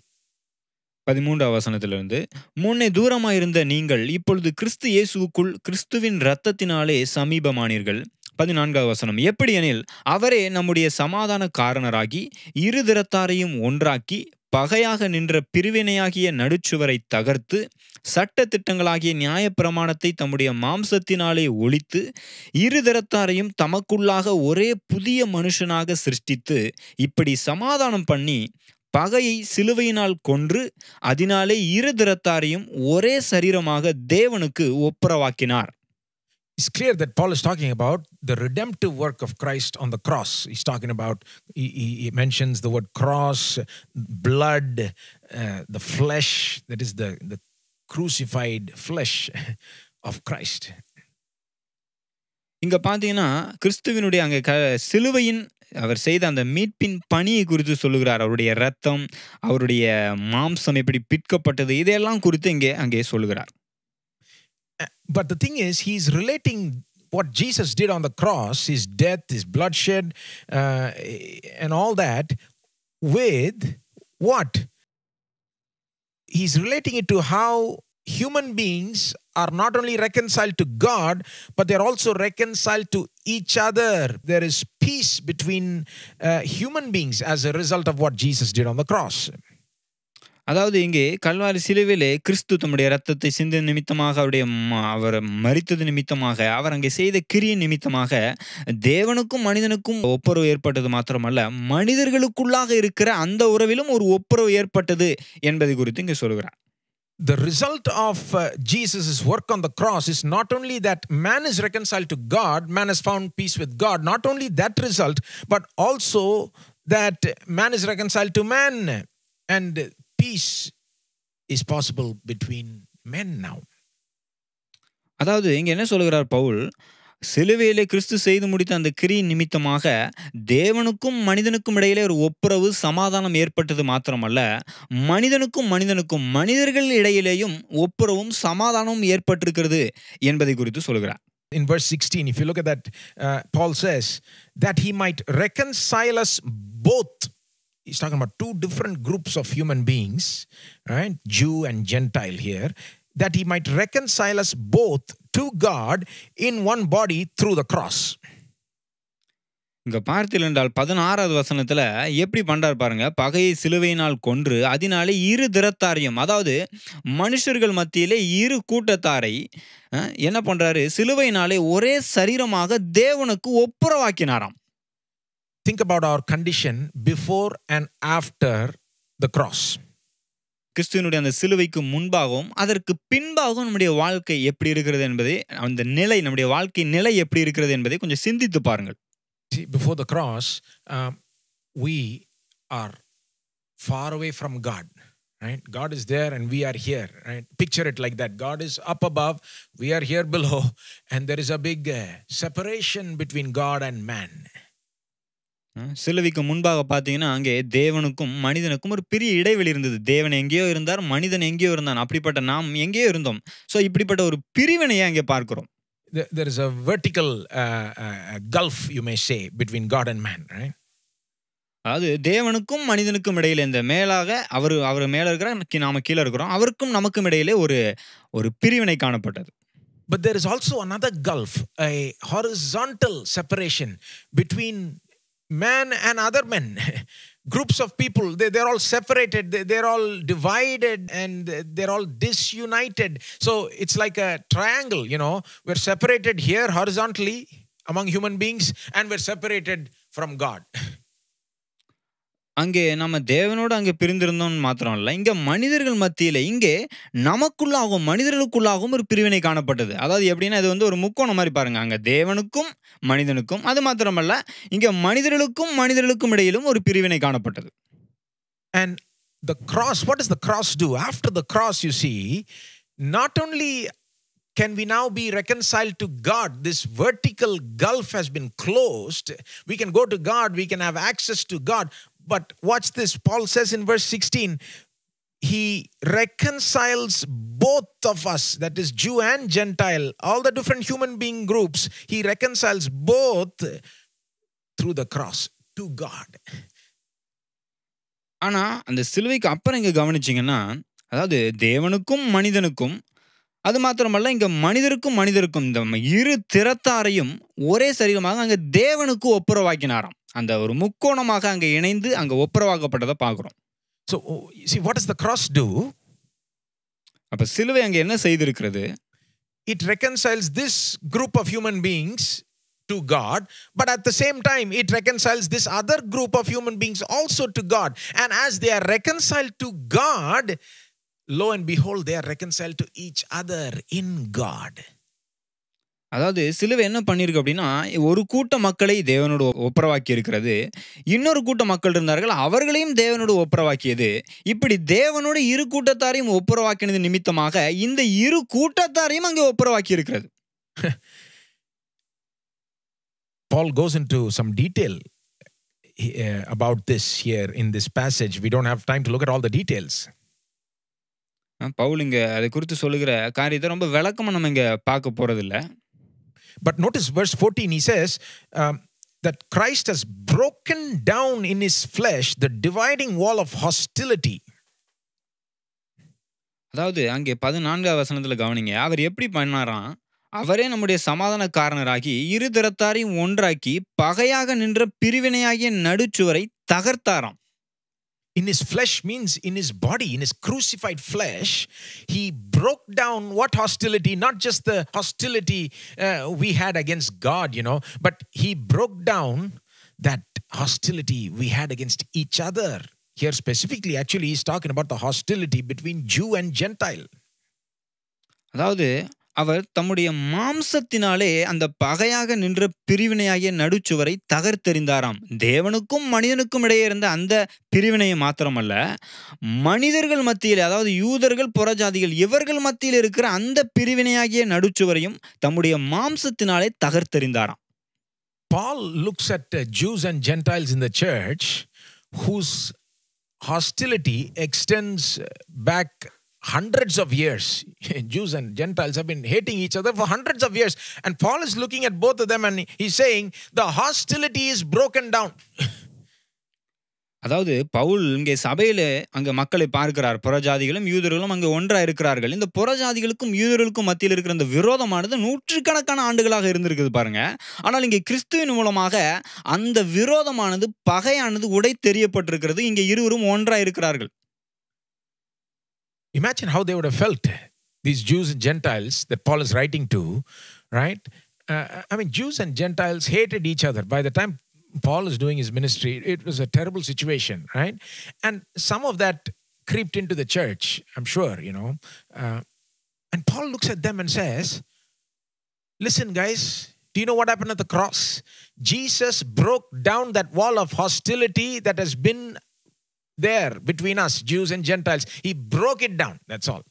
13வது வசனத்திலிருந்து, முன்னே தூரமாயிருந்த நீங்கள் இப்பொழுது கிறிஸ்து இயேசுவுக்குள் கிறிஸ்துவின் இரத்தத்தினாலே சமீபமானீர்கள். 14வது வசனம், எப்படியெனில் அவரே நம்முடைய சமாதான காரணராகி இரு திறத்தாரையும் ஒன்றாக்கி பகையாக நின்ற பிரிவினையாகிய நடுச்சுவரை தகர்த்து சட்ட திட்டங்களாகிய நியாயப்பிரமாணத்தை தம்முடைய மாம்சத்தினாலே ஒழித்து இரு திறத்தாரையும் தமக்குள்ளாக ஒரே புதிய மனுஷனாக சிருஷ்டித்து இப்படி சமாதானம் பண்ணி பகையை சிலுவையினால் கொன்று அதனாலே இரு திறத்தாரையும் ஒரே சரீரமாக தேவனுக்கு ஒப்புரவாக்கினார். It's clear that Paul is talking about the redemptive work of Christ on the cross. He's talking about, he mentions the word cross, blood, the flesh, that is the crucified flesh of Christ. இங்க பார்த்தீங்கன்னா கிறிஸ்துவினுடைய அங்கே சிலுவையின் அவர் செய்த அந்த மீட்பின் பணியை குறித்து சொல்லுகிறார். அவருடைய இரத்தம், அவருடைய மாம்சம் எப்படி பிற்கப்பட்டது, இதையெல்லாம் குறித்து அங்கே சொல்லுகிறார். But the thing is, he's relating what Jesus did on the cross, his death, his bloodshed, and all that, with what? He's relating it to how human beings are not only reconciled to God, but they're also reconciled to each other. There is peace between human beings as a result of what Jesus did on the cross. அதாவது இங்கே கல்வாரி சிலுவையிலே கிறிஸ்து தம்முடைய இரத்தத்தை சிந்த நிமித்தமாக அவர் மரித்தது நிமித்தமாக அவர் அங்கே செய்த கிரியின் நிமித்தமாக தேவனுக்கும் மனிதனுக்கும் ஒப்புரவு ஏற்பட்டது மாத்திரமல்ல, மனிதர்களுக்குள்ளாக இருக்கிற அந்த உறவிலும் ஒரு ஒப்புரவு ஏற்பட்டது என்பதை குறித்து இங்கே சொல்கிறார். The result of Jesus' work on the cross is not only that man is reconciled to God, man has found peace with God, not only that result, but also that man is reconciled to man, and peace is possible between men now. அதாவது இங்க என்ன சொல்கிறார் பவுல், சிலுவையிலே கிறிஸ்து செய்து முடித்த அந்த கிரியின் நிமித்தமாக தேவனுக்கும் மனிதனுக்கும் இடையிலே ஒரு ஒப்புரவு சமாதானம் ஏற்பட்டது மாத்திரமல்ல, மனிதனுக்கும் மனிதர்கள் இடையிலேயும் ஒப்புரவும் சமாதானமும் ஏற்பட்டிருக்கிறது என்பதை குறித்து சொல்கிறார். In verse 16, if you look at that, Paul says that he might reconcile us both. He's talking about two different groups of human beings, right? Jew and Gentile here. That he might reconcile us both to God in one body through the cross. இங்க பார்த்தீர்கள் என்றால் 16வது வசனத்துல எப்படி பண்றார் பாருங்க. பகையை சிலுவையினால் கொன்று அதனாலே இரு திறத்தாரையும், அதாவது மனுஷர்கள் மத்தியிலே இரு கூட்டத்தாரை என்ன பண்றாரு, சிலுவையினாலே ஒரே சரீரமாக தேவனுக்கு ஒப்புரவாக்கினாராம். Think about our condition before and after the cross. கிறிஸ்துவினுடைய அந்த சிலுவைக்கு முன்பாகவும் அதற்கு பின்பாகவும் நம்முடைய வாழ்க்கை எப்படி இருக்கிறது என்பதை, அந்த நிலை, நம்முடைய வாழ்க்கை நிலை எப்படி இருக்கிறது என்பதை கொஞ்சம் சிந்தித்து பாருங்கள். See, before the cross, we are far away from God, right? God is there and we are here, right? Picture it like that. God is up above, we are here below, and there is a big separation between God and man. சிலுவைக்கு முன்பாக பார்த்தீங்கன்னா அங்கே தேவனுக்கும் மனிதனுக்கும் ஒரு பெரிய இடைவெளி இருந்தது. தேவன் எங்கேயோ இருந்தார், மனிதன் எங்கேயோ இருந்தான். அப்படிப்பட்ட நாம் எங்கேயோ இருந்தோம். ஸோ இப்படிப்பட்ட ஒரு பிரிவினையை அங்கே பார்க்கிறோம். There is a vertical gulf, you may say, between God and man, right? அதாவது தேவனுக்கும் மனிதனுக்கும் இடையில இந்த மேலாக அவர் மேல இருக்கிறார், நாம கீழே இருக்கிறோம், அவருக்கும் நமக்கும் இடையிலே ஒரு பிரிவினை காணப்பட்டது. But there is also another gulf, a horizontal separation between man and other men. Groups of people, they're all separated, they're all divided, and they're all disunited. So it's like a triangle, we're separated here horizontally among human beings, and we're separated from God. அங்கே நம்ம தேவனோடு அங்கே பிரிந்திருந்தோம்னு மாத்திரம் இல்ல. இங்க மனிதர்கள் மத்தியில இங்கே நமக்குள்ளாகவும் மனிதர்களுக்குள்ளாகவும் ஒரு பிரிவினை காணப்பட்டது. அதாவது எப்படின்னா இது வந்து ஒரு முக்கோணம் மாரி பாருங்க. அங்க தேவனுக்கும் மனிதனுக்கும் அது மாத்திரமல்ல இங்க மனிதர்களுக்கும் இடையிலும் ஒரு பிரிவினை காணப்பட்டது. And the cross, what does the cross do? After the cross, you see, not only can we now be reconciled to God, this vertical gulf has been closed. We can go to God, we can have access to God. But watch this. Paul says in verse 16, he reconciles both of us, that is Jew and Gentile, all the different human being groups. He reconciles both through the cross to God. ஆனா அந்த சிலுவைக்கு அப்புறம் இங்க கவனிச்சீங்கன்னா, அதாவது தேவனுக்கும் மனிதனுக்கும் அது மாத்திரமல்ல இங்க மனிதருக்கும் இந்த இரு திறத்தாரையும் ஒரே சரீரமாக அங்க தேவனுக்கு ஒப்புரவாக்கினாராம். அந்த ஒரு முக்கோணமாக அங்க இணைந்து அங்க ஒப்புரவாக்கப்பட்டதை பார்க்கிறோம். So see, what does the cross do? அப்ப சிலுவை அங்க என்ன செய்திருக்கிறது? It reconciles this group of human beings to God, but at the same time it reconciles this other group of human beings also to God. And as they are reconciled to God, lo and behold, they are reconciled to each other in God. அதாவது சிலுவை என்ன பண்ணிருக்கு அப்படின்னா, ஒரு கூட்ட மக்களை தேவனோடு ஒப்புரவாக்கி இருக்கிறது. இன்னொரு கூட்ட மக்கள் இருந்தார்கள், அவர்களையும் தேவனோடு ஒப்புரவாக்கியது. இப்படி தேவனோடு இரு கூட்டத்தாரையும் ஒப்புரவாக்கினது நிமித்தமாக இந்த இரு கூட்டத்தாரையும் அங்கே ஒப்புரவாக்கி இருக்கிறது. Paul goes into some detail about this here in this passage. We don't have time to look at all the details. Pavul இங்க அதை குறித்து சொல்லுகிற காரியத்தை ரொம்ப விளக்கமா நம்ம இங்க பார்க்க போறதில்லை. But notice verse 14, he says that Christ has broken down in his flesh the dividing wall of hostility. அதாவது அங்கே 14ஆம் வசனத்துல கவனிங்க. அவர் எப்படி பண்ணாராம்? அவரே நம்முடைய சமாதானக்காரனராகி இரு திறத்தாரையும் ஒன்றாக்கி பகையாக நின்ற பிரிவினையாகிய நடுச்சுவரை தகர்த்தாராம். In his flesh means in his body, in his crucified flesh, he broke down what hostility, not just the hostility we had against God, but he broke down that hostility we had against each other. Here specifically, actually, he's talking about the hostility between Jew and Gentile. அதாவது அவர் தம்முடைய மாம்சத்தினாலே அந்த பகையாக நின்ற பிரிவினையாகிய நடுச்சுவரை தகர்த்தெறிந்தாராம். தேவனுக்கும் மனிதனுக்கும் இடையே இருந்த அந்த பிரிவினையை மாத்திரமல்ல, மனிதர்கள் மத்தியில், அதாவது யூதர்கள் புறஜாதிகள் இவர்கள் மத்தியில் இருக்கிற அந்த பிரிவினையாகிய நடுச்சுவரையும் தம்முடைய மாம்சத்தினாலே தகர்த்தெறிந்தாராம். Paul looks at Jews and Gentiles in the church whose hostility extends back hundreds of years. Jews and Gentiles have been hating each other for hundreds of years. And Paul is looking at both of them and he's saying the hostility is broken down. அதாவது பவுல் இங்கே சபையில அங்க மக்களை பார்க்கிறார். புறஜாதிகளும் யூதர்களும் அங்கே ஒன்றா இருக்கிறார்கள். இந்த புறஜாதிகளுக்கும் யூதர்களுக்கும் மத்தியில் இருக்கிற இந்த விரோதமானது நூற்றுக்கணக்கான ஆண்டுகளாக இருந்திருக்குது பாருங்க. ஆனால் இங்கே கிறிஸ்துவின் மூலமாக அந்த விரோதமானது பகையானது உடை தெரியப்பட்டிருக்கிறது. இங்கே இருவரும் ஒன்றா இருக்கிறார்கள். Imagine how they would have felt, these Jews and Gentiles that Paul is writing to, right? Jews and Gentiles hated each other. By the time Paul is doing his ministry, it was a terrible situation, right? And some of that creeped into the church, I'm sure, and Paul looks at them and says, listen, guys, do you know what happened at the cross? Jesus broke down that wall of hostility that has been there between us, Jews and Gentiles. He broke it down. That's all.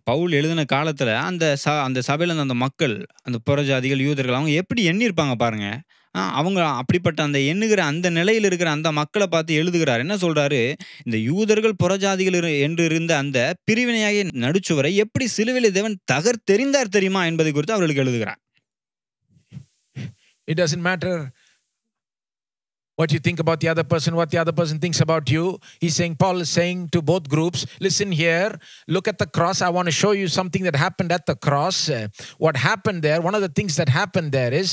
Pavul எழுதின காலத்துல அந்த சபையில அந்த மக்கள், அந்த புறஜாதிகள் யூதர்கள் அவங்க எப்படி எண்ணிருப்பாங்க பாருங்க. அவங்க அப்படிப்பட்ட அந்த எண்ணுகிற அந்த நிலையில் இருக்கிற அந்த மக்களை பார்த்து எழுதுகிறார். என்ன சொல்றாரு? இந்த யூதர்கள் புறஜாதிகள் என்று இருந்த அந்த பிரிவினையாகிய நடுச்சுவரை எப்படி சிலுவையில் தேவன் தகர்த்தெறிந்தார் தெரியுமா என்பதை குறித்து அவர்களுக்கு எழுதுகிறார். It doesn't matter what you think about the other person, what the other person thinks about you. Paul is saying to both groups, listen here, look at the cross. I want to show you something that happened at the cross. What happened there, one of the things that happened there is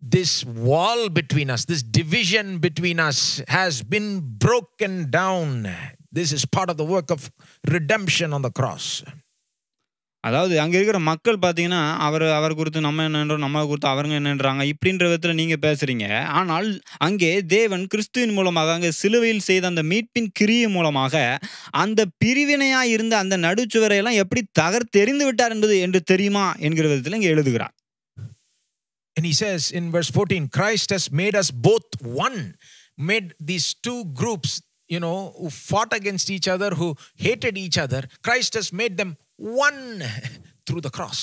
this wall between us, this division between us has been broken down. This is part of the work of redemption on the cross. அதாவது அங்க இருக்கிற மக்கள் பார்த்தீங்கன்னா, அவர் குறித்து நம்ம என்னன்றோம், நம்ம குறித்து அவருங்க என்னன்றாங்க. இப்படின்ற விதத்தில நீங்க பேசுறீங்க. ஆனால் அங்கே தேவன் கிறிஸ்துவின் மூலமாக அங்கே சிலுவையில் செய்த அந்த மீட்பின் கிரியை மூலமாக, அந்த பிரிவினையா இருந்த அந்த நடுச்சுவரை எல்லாம் எப்படி தகர்த்தெறிந்து விட்டார் என்று தெரியுமா? என்கிற விதத்தில இங்கே எழுதுகிறார். And he says in verse 14, Christ has made us both one. Made these two groups, who fought against each other, who hated each other. Christ has made them one through the cross.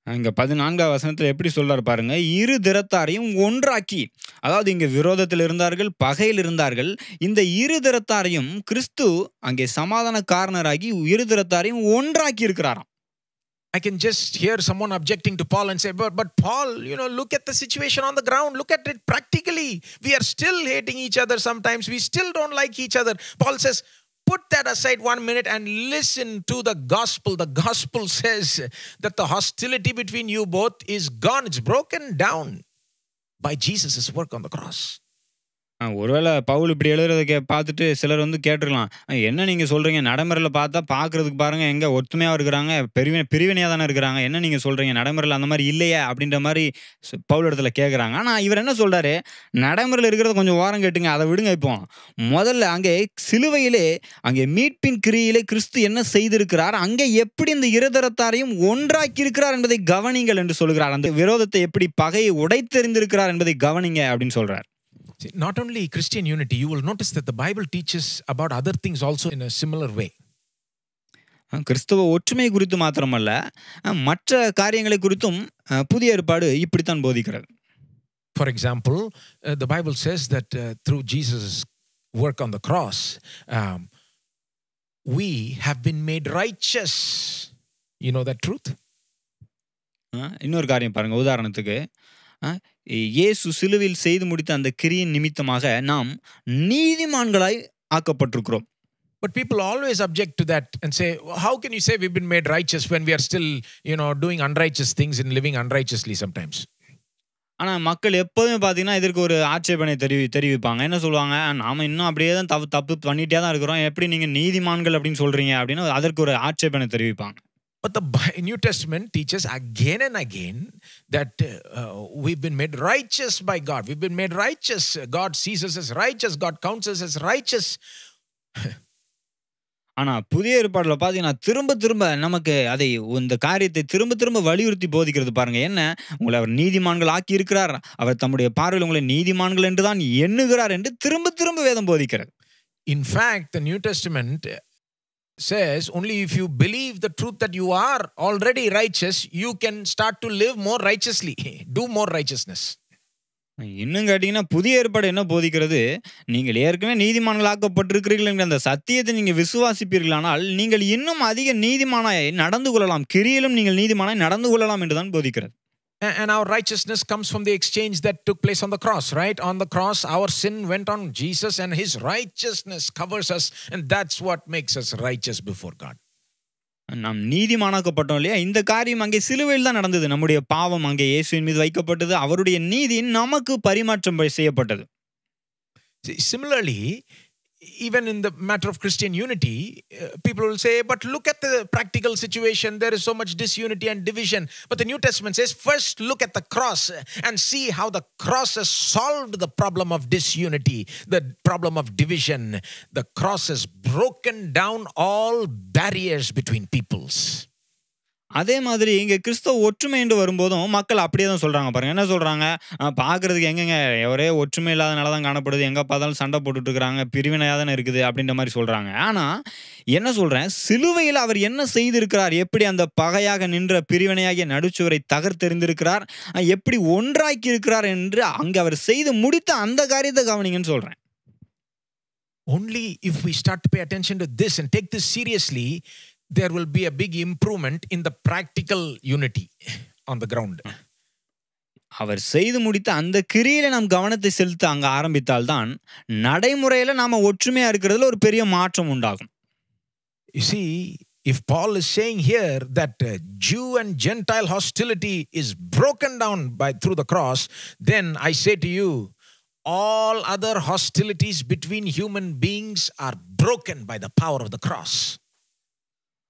இங்க 14வது வசனத்துல எப்படி சொல்றாரு பாருங்க. இரு திறத்தாரையும் ஒன்றாக்கி, அதாவது இங்க விரோதத்தில் இருந்தார்கள், பகையில் இருந்தார்கள். இந்த இரு திறத்தாரையும் கிறிஸ்து அங்கே சமாதானக்காரனராகி இரு திறத்தாரையும் ஒன்றாக்கி இருக்கிறாராம். I can just hear someone objecting to Paul and say, but Paul, look at the situation on the ground. Look at it practically. We are still hating each other sometimes. We still don't like each other. Paul says, put that aside 1 minute and listen to the gospel. The gospel says that the hostility between you both is gone. It's broken down by Jesus' work on the cross. ஒருவேளை பவுல் இப்படி எழுதுறத பார்த்துட்டு சிலர் கேட்டிருக்கலாம், என்ன நீங்க சொல்றீங்க? நடைமுறையில் பார்த்தா பார்க்கறதுக்கு பாருங்க எங்க ஒத்துமையா இருக்கிறாங்க, பிரிவினையா தானே இருக்கிறாங்க. என்ன நீங்க சொல்றீங்க? நடைமுறையில் அந்த மாதிரி இல்லையா? அப்படின்ற மாதிரி பவுல் இடத்துல கேட்குறாங்க. ஆனா இவர் என்ன சொல்றாரு? நடைமுறையில் இருக்கிறத கொஞ்சம் ஓரம் கேட்டுங்க, அதை விடுங்க. இப்போ முதல்ல அங்கே சிலுவையிலே அங்கே மீட்பின் கிரியிலே கிறிஸ்து என்ன செய்திருக்கிறார், அங்கே எப்படி இந்த இருதரத்தாரையும் ஒன்றாக்கி இருக்கிறார் என்பதை கவனிங்கள் என்று சொல்கிறார். அந்த விரோதத்தை எப்படி பகையை உடைத்தெறிந்திருக்கிறார் என்பதை கவனிங்க அப்படின்னு சொல்றார். Not only Christian unity, you will notice that the Bible teaches about other things also in a similar way. கிறிஸ்தவ ஒற்றுமை குறித்து மாத்திரமல்ல, மற்ற காரியங்களை குறித்தும் புதிய ஏற்பாடு இப்படித்தான் போதிக்கிறது. For example, the Bible says that through Jesus' work on the cross, we have been made righteous. You know that truth? இன்னொரு காரியம் பாருங்க. உதாரணத்துக்கு இயேசு சிலுவையில் செய்து முடித்த அந்த கிரியின் நிமித்தமாக நாம் நீதிமான்களாய் ஆக்கப்பட்டிருக்கிறோம். But people always object to that and say, how can you say we've been made righteous when we are still, doing unrighteous things and living unrighteously sometimes? ஆனா மக்கள் எப்போதுமே பார்த்தீங்கன்னா இதற்கு ஒரு ஆட்சேபனை தெரிவிப்பாங்க. என்ன சொல்லுவாங்க? நாம இன்னும் அப்படியே தான் தப்பு பண்ணிட்டே தான் இருக்கிறோம். எப்படி நீங்க நீதிமான்கள் அப்படின்னு சொல்றீங்க அப்படின்னு அதற்கு ஒரு ஆட்சேபனை தெரிவிப்பாங்க. But the New Testament teaches again and again that we've been made righteous by God. We've been made righteous. God sees us as righteous. God counts us as righteous. ஆனா புதிய ஏற்பாடுல பார்த்தீங்கன்னா திரும்ப நமக்கு அதை இந்த காரியத்தை திரும்ப வலியுறுத்தி போதிக்கிறது பாருங்க. என்ன? உங்களை அவர் நீதிமான்கள் ஆக்கி இருக்கிறார், அவர் தம்முடைய பார்வையில் உங்களை நீதிமான்கள் என்று தான் எண்ணுகிறார் என்று திரும்ப வேதம் போதிக்கிறது. In fact, the New Testament says only if you believe the truth that you are already righteous, you can start to live more righteously, do more righteousness. இன்னும் கேட்டீங்கன்னா புதிய ஏற்பாடு என்ன போதிக்கிறது? நீங்கள் ஏற்கனவே நீதிமான்களாக்கப்பட்டிருக்கிறீர்கள் என்ற அந்த சத்தியத்தை நீங்க விசுவாசிப்பீர்களானால் நீங்கள் இன்னும் அதிக நீதிமானாய் நடந்து கொள்ளலாம், கிரியிலும் நீங்கள் நீதிமானாய் நடந்து கொள்ளலாம் என்று தான் போதிக்கிறது. And our righteousness comes from the exchange that took place on the cross, right? On the cross, our sin went on Jesus and his righteousness covers us, and that's what makes us righteous before God. நாம் நீதிமானாக்கப்பட்டோம் இல்லையா? இந்த காரியம் அங்கே சிலுவையில் தான் நடந்தது. நம்முடைய பாவம் அங்கே இயேசுவின் மீது வைக்கப்பட்டது, அவருடைய நீதி நமக்கு பரிமாற்றம் செய்யப்பட்டது. Similarly, even in the matter of Christian unity, people will say, but look at the practical situation. There is so much disunity and division. But the New Testament says, first look at the cross and see how the cross has solved the problem of disunity, the problem of division. The cross has broken down all barriers between peoples. அதே மாதிரி இங்கே கிறிஸ்தவ ஒற்றுமை என்று வரும்போதும் மக்கள் அப்படியே தான் சொல்கிறாங்க பாருங்கள். என்ன சொல்கிறாங்க? பார்க்குறதுக்கு எங்கெங்க ஒரே ஒற்றுமை இல்லாதனால தான் காணப்படுது, எங்கே பார்த்தாலும் சண்டை போட்டுட்ருக்குறாங்க, பிரிவினையாக தானே இருக்குது அப்படின்ற மாதிரி சொல்கிறாங்க. ஆனால் என்ன சொல்கிறேன், சிலுவையில் அவர் என்ன செய்திருக்கிறார், எப்படி அந்த பகையாக நின்ற பிரிவினையாகிய நடுச்சுவரை தகர்த்தெறிந்திருக்கிறார், எப்படி ஒன்றாக்கி இருக்கிறார் என்று அங்கே அவர் செய்து முடித்த அந்த காரியத்தை கவனிங்கன்னு சொல்கிறேன். Only if we start to pay attention to this and take this seriously, there will be a big improvement in the practical unity on the ground. அவர் செய்து முடித்த அந்த கிரியில நாம் கவனத்தை செலுத்த அங்க ஆரம்பித்தால்தான் நடைமுறையில நாம ஒற்றுமையா இருக்கிறதுல ஒரு பெரிய மாற்றம் உண்டாகும். You see, if Paul is saying here that Jew and Gentile hostility is broken down through the cross, then I say to you, all other hostilities between human beings are broken by the power of the cross.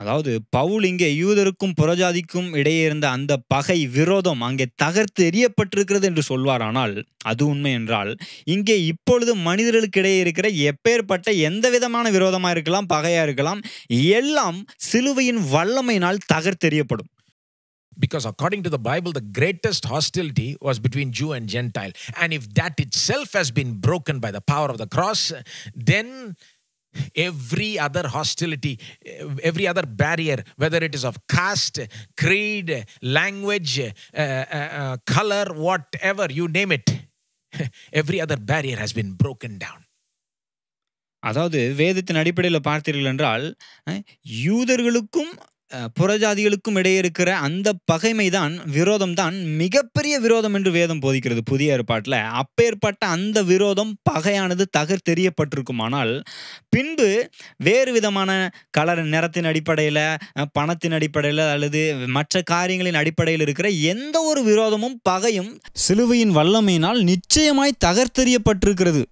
அதாவது பவுல் இங்கே யூதருக்கும் புறஜாதிக்கும் இடையே இருந்த அந்த பகை விரோதம் அங்கே தகர்த்து எறியப்பட்டிருக்கிறது என்று சொல்வாரானால் அது உண்மை என்றால் இங்கே இப்பொழுது மனிதர்களுக்கு இடையே இருக்கிற எப்பேற்பட்ட எந்த விதமான விரோதமா இருக்கலாம், பகையா இருக்கலாம், எல்லாம் சிலுவையின் வல்லமையினால் தகர்த்தெறியப்படும். Because according to the Bible, the greatest hostility was between Jew and Gentile. And if that itself has been broken by the power of the cross, then every other hostility, every other barrier, whether it is of caste, creed, language, color, whatever, you name it, every other barrier has been broken down. அதாவது வேதத்தின் அடிப்படையில் பார்த்தீர்கள் என்றால் யூதர்களுக்கும் புறஜாதிகளுக்கும் இடையே இருக்கிற அந்த பகைமை தான், விரோதம் தான் மிகப்பெரிய விரோதம் என்று வேதம் போதிக்கிறது புதிய ஏற்பாட்டில். அப்பேற்பட்ட அந்த விரோதம் பகையானது தகர்த்தெறியப்பட்டிருக்குமானால் பின்பு வேறு விதமான கலர் நிறத்தின் அடிப்படையில், பணத்தின் அடிப்படையில் அல்லது மற்ற காரியங்களின் அடிப்படையில் இருக்கிற எந்த ஒரு விரோதமும் பகையும் சிலுவையின் வல்லமையினால் நிச்சயமாய் தகர்த்தெறியப்பட்டிருக்கிறது.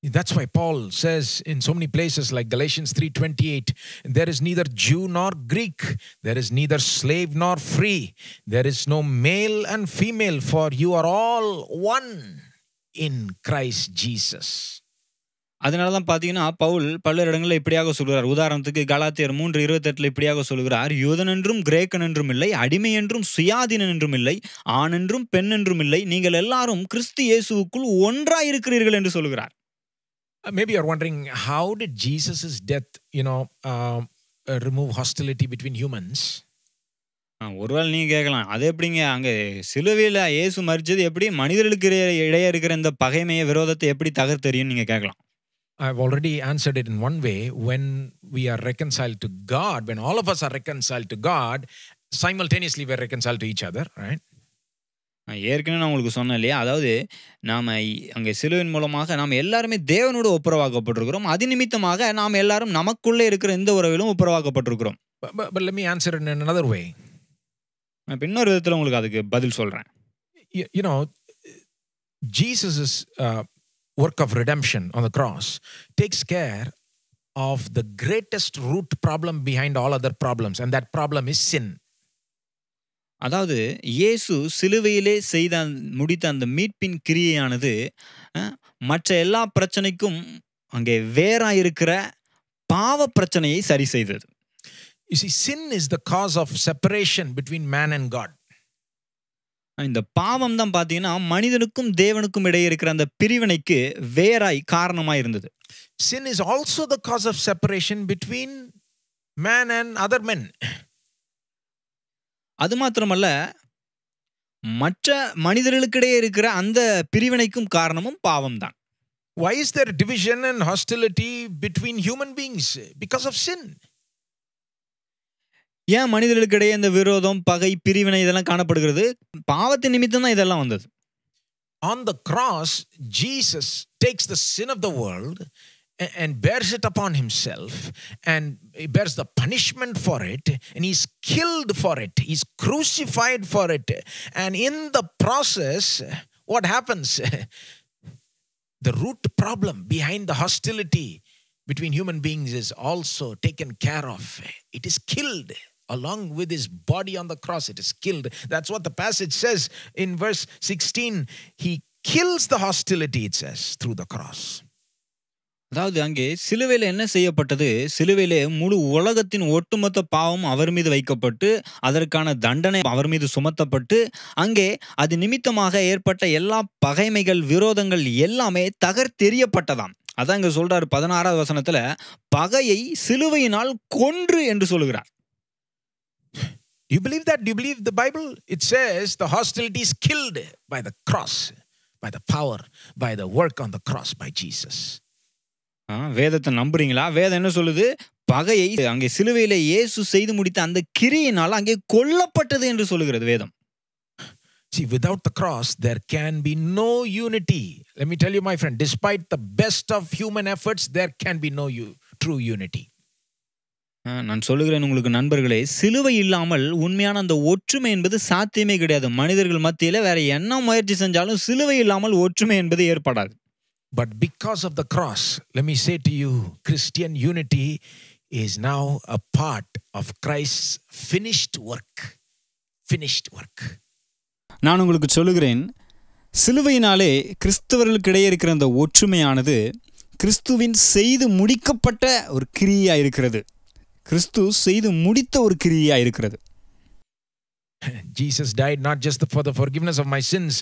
That's why Paul says in so many places like Galatians 3:28, there is neither Jew nor Greek, there is neither slave nor free, there is no male and female, for you are all one in Christ Jesus. அதனால தான் பார்த்தீங்கன்னா பவுல் பல்வேறு இடங்களில் இப்படியாக சொல்கிறார். உதாரணத்துக்கு கலாத்தியர் 3:28 இப்படியாக சொல்கிறார், யூதன் என்றும் கிரேக்கன் என்றும் இல்லை, அடிமை என்றும் சுயாதீனன் என்றும் இல்லை, ஆண் என்றும் பெண் என்றும் இல்லை, நீங்கள் எல்லாரும் கிறிஸ்து இயேசுவுக்குள் ஒன்றாய் இருக்கிறீர்கள் என்று சொல்கிறார். Maybe you're wondering, how did Jesus' death, remove hostility between humans? ஒருவேளை நீங்க கேட்கலாம், அது எப்படிங்க அங்கே சிலுவையில் இயேசு மரிச்சது எப்படி மனிதர்களுக்கு இடையே இருக்கிற இந்த பகைமையை விரோதத்தை எப்படி தகர்த்தெறியும் நீங்க கேட்கலாம். I've already answered it in one way. When we are reconciled to God, when all of us are reconciled to God, simultaneously we are reconciled to each other, right? ஏற்கனவே நான் உங்களுக்கு சொன்னேன் இல்லையா, அதாவது நாம் அங்கே சிலுவையின் மூலமாக நாம் எல்லாருமே தேவனோடு ஒப்புரவாக்கப்பட்டிருக்கிறோம். அது நிமித்தமாக நாம் எல்லாரும் நமக்குள்ளே இருக்கிற இந்த உறவிலும் ஒப்புரவாக்கப்பட்டிருக்கிறோம். But let me answer it in another way. இன்னொரு விதத்தில் உங்களுக்கு அதுக்கு பதில் சொல்கிறேன். Jesus' work of redemption on the cross takes care of the greatest root problem behind all other problems, and that problem is sin. அதாவது இயேசு சிலுவையிலே முடித்த அந்த மீட்பின் கிரியையானது மற்ற எல்லா பிரச்சனைக்கும் அங்கே வேறாயிருக்கிற பாவ பிரச்சனையை சரி செய்தது. You see, sin is the cause of separation between man and God. இந்த பாவம் தான் பார்த்தீங்கன்னா மனிதனுக்கும் தேவனுக்கும் இடையே இருக்கிற அந்த பிரிவினைக்கு வேறாய் காரணமாக இருந்தது. Sin is also the cause of separation between man and other men. அது மாத்திரமல்ல, மற்ற மனிதர்களுக்கிடையே இருக்கிற அந்த பிரிவினைக்கும் காரணமும் பாவம் தான். Why is there division and hostility between human beings? Because of sin. ஏன் மனிதர்களுக்கிடையே இந்த விரோதம், பகை, பிரிவினை இதெல்லாம் காணப்படுகிறது? பாவத்தின் நிமித்தம் தான் இதெல்லாம் வந்தது. On the cross, Jesus takes the sin of the world and bears it upon himself, and he bears the punishment for it, and he's killed for it, he's crucified for it. And in the process, what happens? The root problem behind the hostility between human beings is also taken care of. It is killed along with his body on the cross. It is killed. That's what the passage says in verse 16. He kills the hostility, it says, through the cross. அதாவது அங்கே சிலுவையில் என்ன செய்யப்பட்டது? சிலுவையிலே முழு உலகத்தின் ஒட்டுமொத்த பாவம் அவர் மீது வைக்கப்பட்டு அதற்கான தண்டனை அவர் மீது சுமத்தப்பட்டு அங்கே அது நிமித்தமாக ஏற்பட்ட எல்லா பகைமைகள், விரோதங்கள் எல்லாமே தகர்த்தெறியப்பட்டதாம். அதான் இங்க சொல்றாரு 16வது வசனத்துல, பகையை சிலுவையினால் கொன்று என்று சொல்லுகிறார். You believe that? Do you believe the Bible? It says the hostility is killed by the cross, by the power, by the work on the cross by Jesus. வேதத்தை நம்புறீங்களா? வேதம் என்ன சொல்லுது? பகையை அங்கே சிலுவையிலே இயேசு செய்து முடித்த அந்த கிரியையினால் அங்கே கொல்லப்பட்டது என்று சொல்லுகிறது வேதம். See, without the cross, there can be no unity. Let me tell you, my friend, despite the best of human efforts, there can be no true unity. நான் சொல்லுகிறேன் உங்களுக்கு நண்பர்களே, சிலுவை இல்லாமல் உண்மையான அந்த ஒற்றுமை என்பது சாத்தியமே கிடையாது. மனிதர்கள் மத்தியில் வேற என்ன முயற்சி செஞ்சாலும் சிலுவை இல்லாமல் ஒற்றுமை என்பது ஏற்படாது. But because of the cross, let me say to you, Christian unity is now a part of Christ's finished work. Finished work. நான் உங்களுக்கு சொல்லுகிறேன், சிலுவையினாலே கிறிஸ்தவர்களுக்கிடையே இருக்கிற அந்த ஒற்றுமையானது கிறிஸ்துவின் செய்து முடிக்கப்பட்ட ஒரு கிரியா இருக்கிறது. கிறிஸ்து செய்து முடித்த ஒரு கிரியா இருக்கிறது. Jesus died not just for the forgiveness of my sins,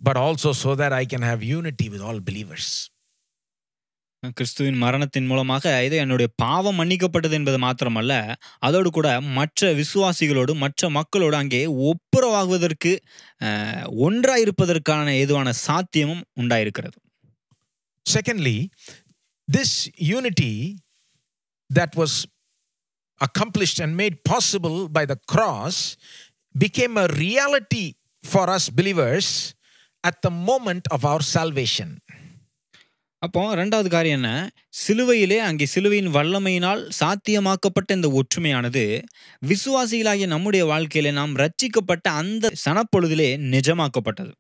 but also so that I can have unity with all believers. கிறிஸ்துவின் மரணத்தின் மூலமாக இது என்னுடைய பாவம் மன்னிக்கப்பட்டது என்பது மாத்திரமல்ல, அதோடு கூட மற்ற விசுவாசிகளோடு மற்ற மக்களோடு அங்கே ஒப்புரவாகுவதற்கு ஒன்றாயிருப்பதற்கான ஏதுவான சாத்தியமும் உண்டாயிருக்கிறது. Secondly, this unity that was accomplished and made possible by the cross became a reality for us believers at the moment of our salvation. அப்போ ரெண்டாவது காரியம் என்ன, சிலுவையிலே அங்கே சிலுவையின் வல்லமையினால் சாத்தியமாக்கப்பட்ட இந்த ஒற்றுமையானது விசுவாசிகளாகிய நம்முடைய வாழ்க்கையிலே நாம் ரட்சிக்கப்பட்ட அந்த சனப்பொழுதிலே நிஜமாக்கப்பட்டது.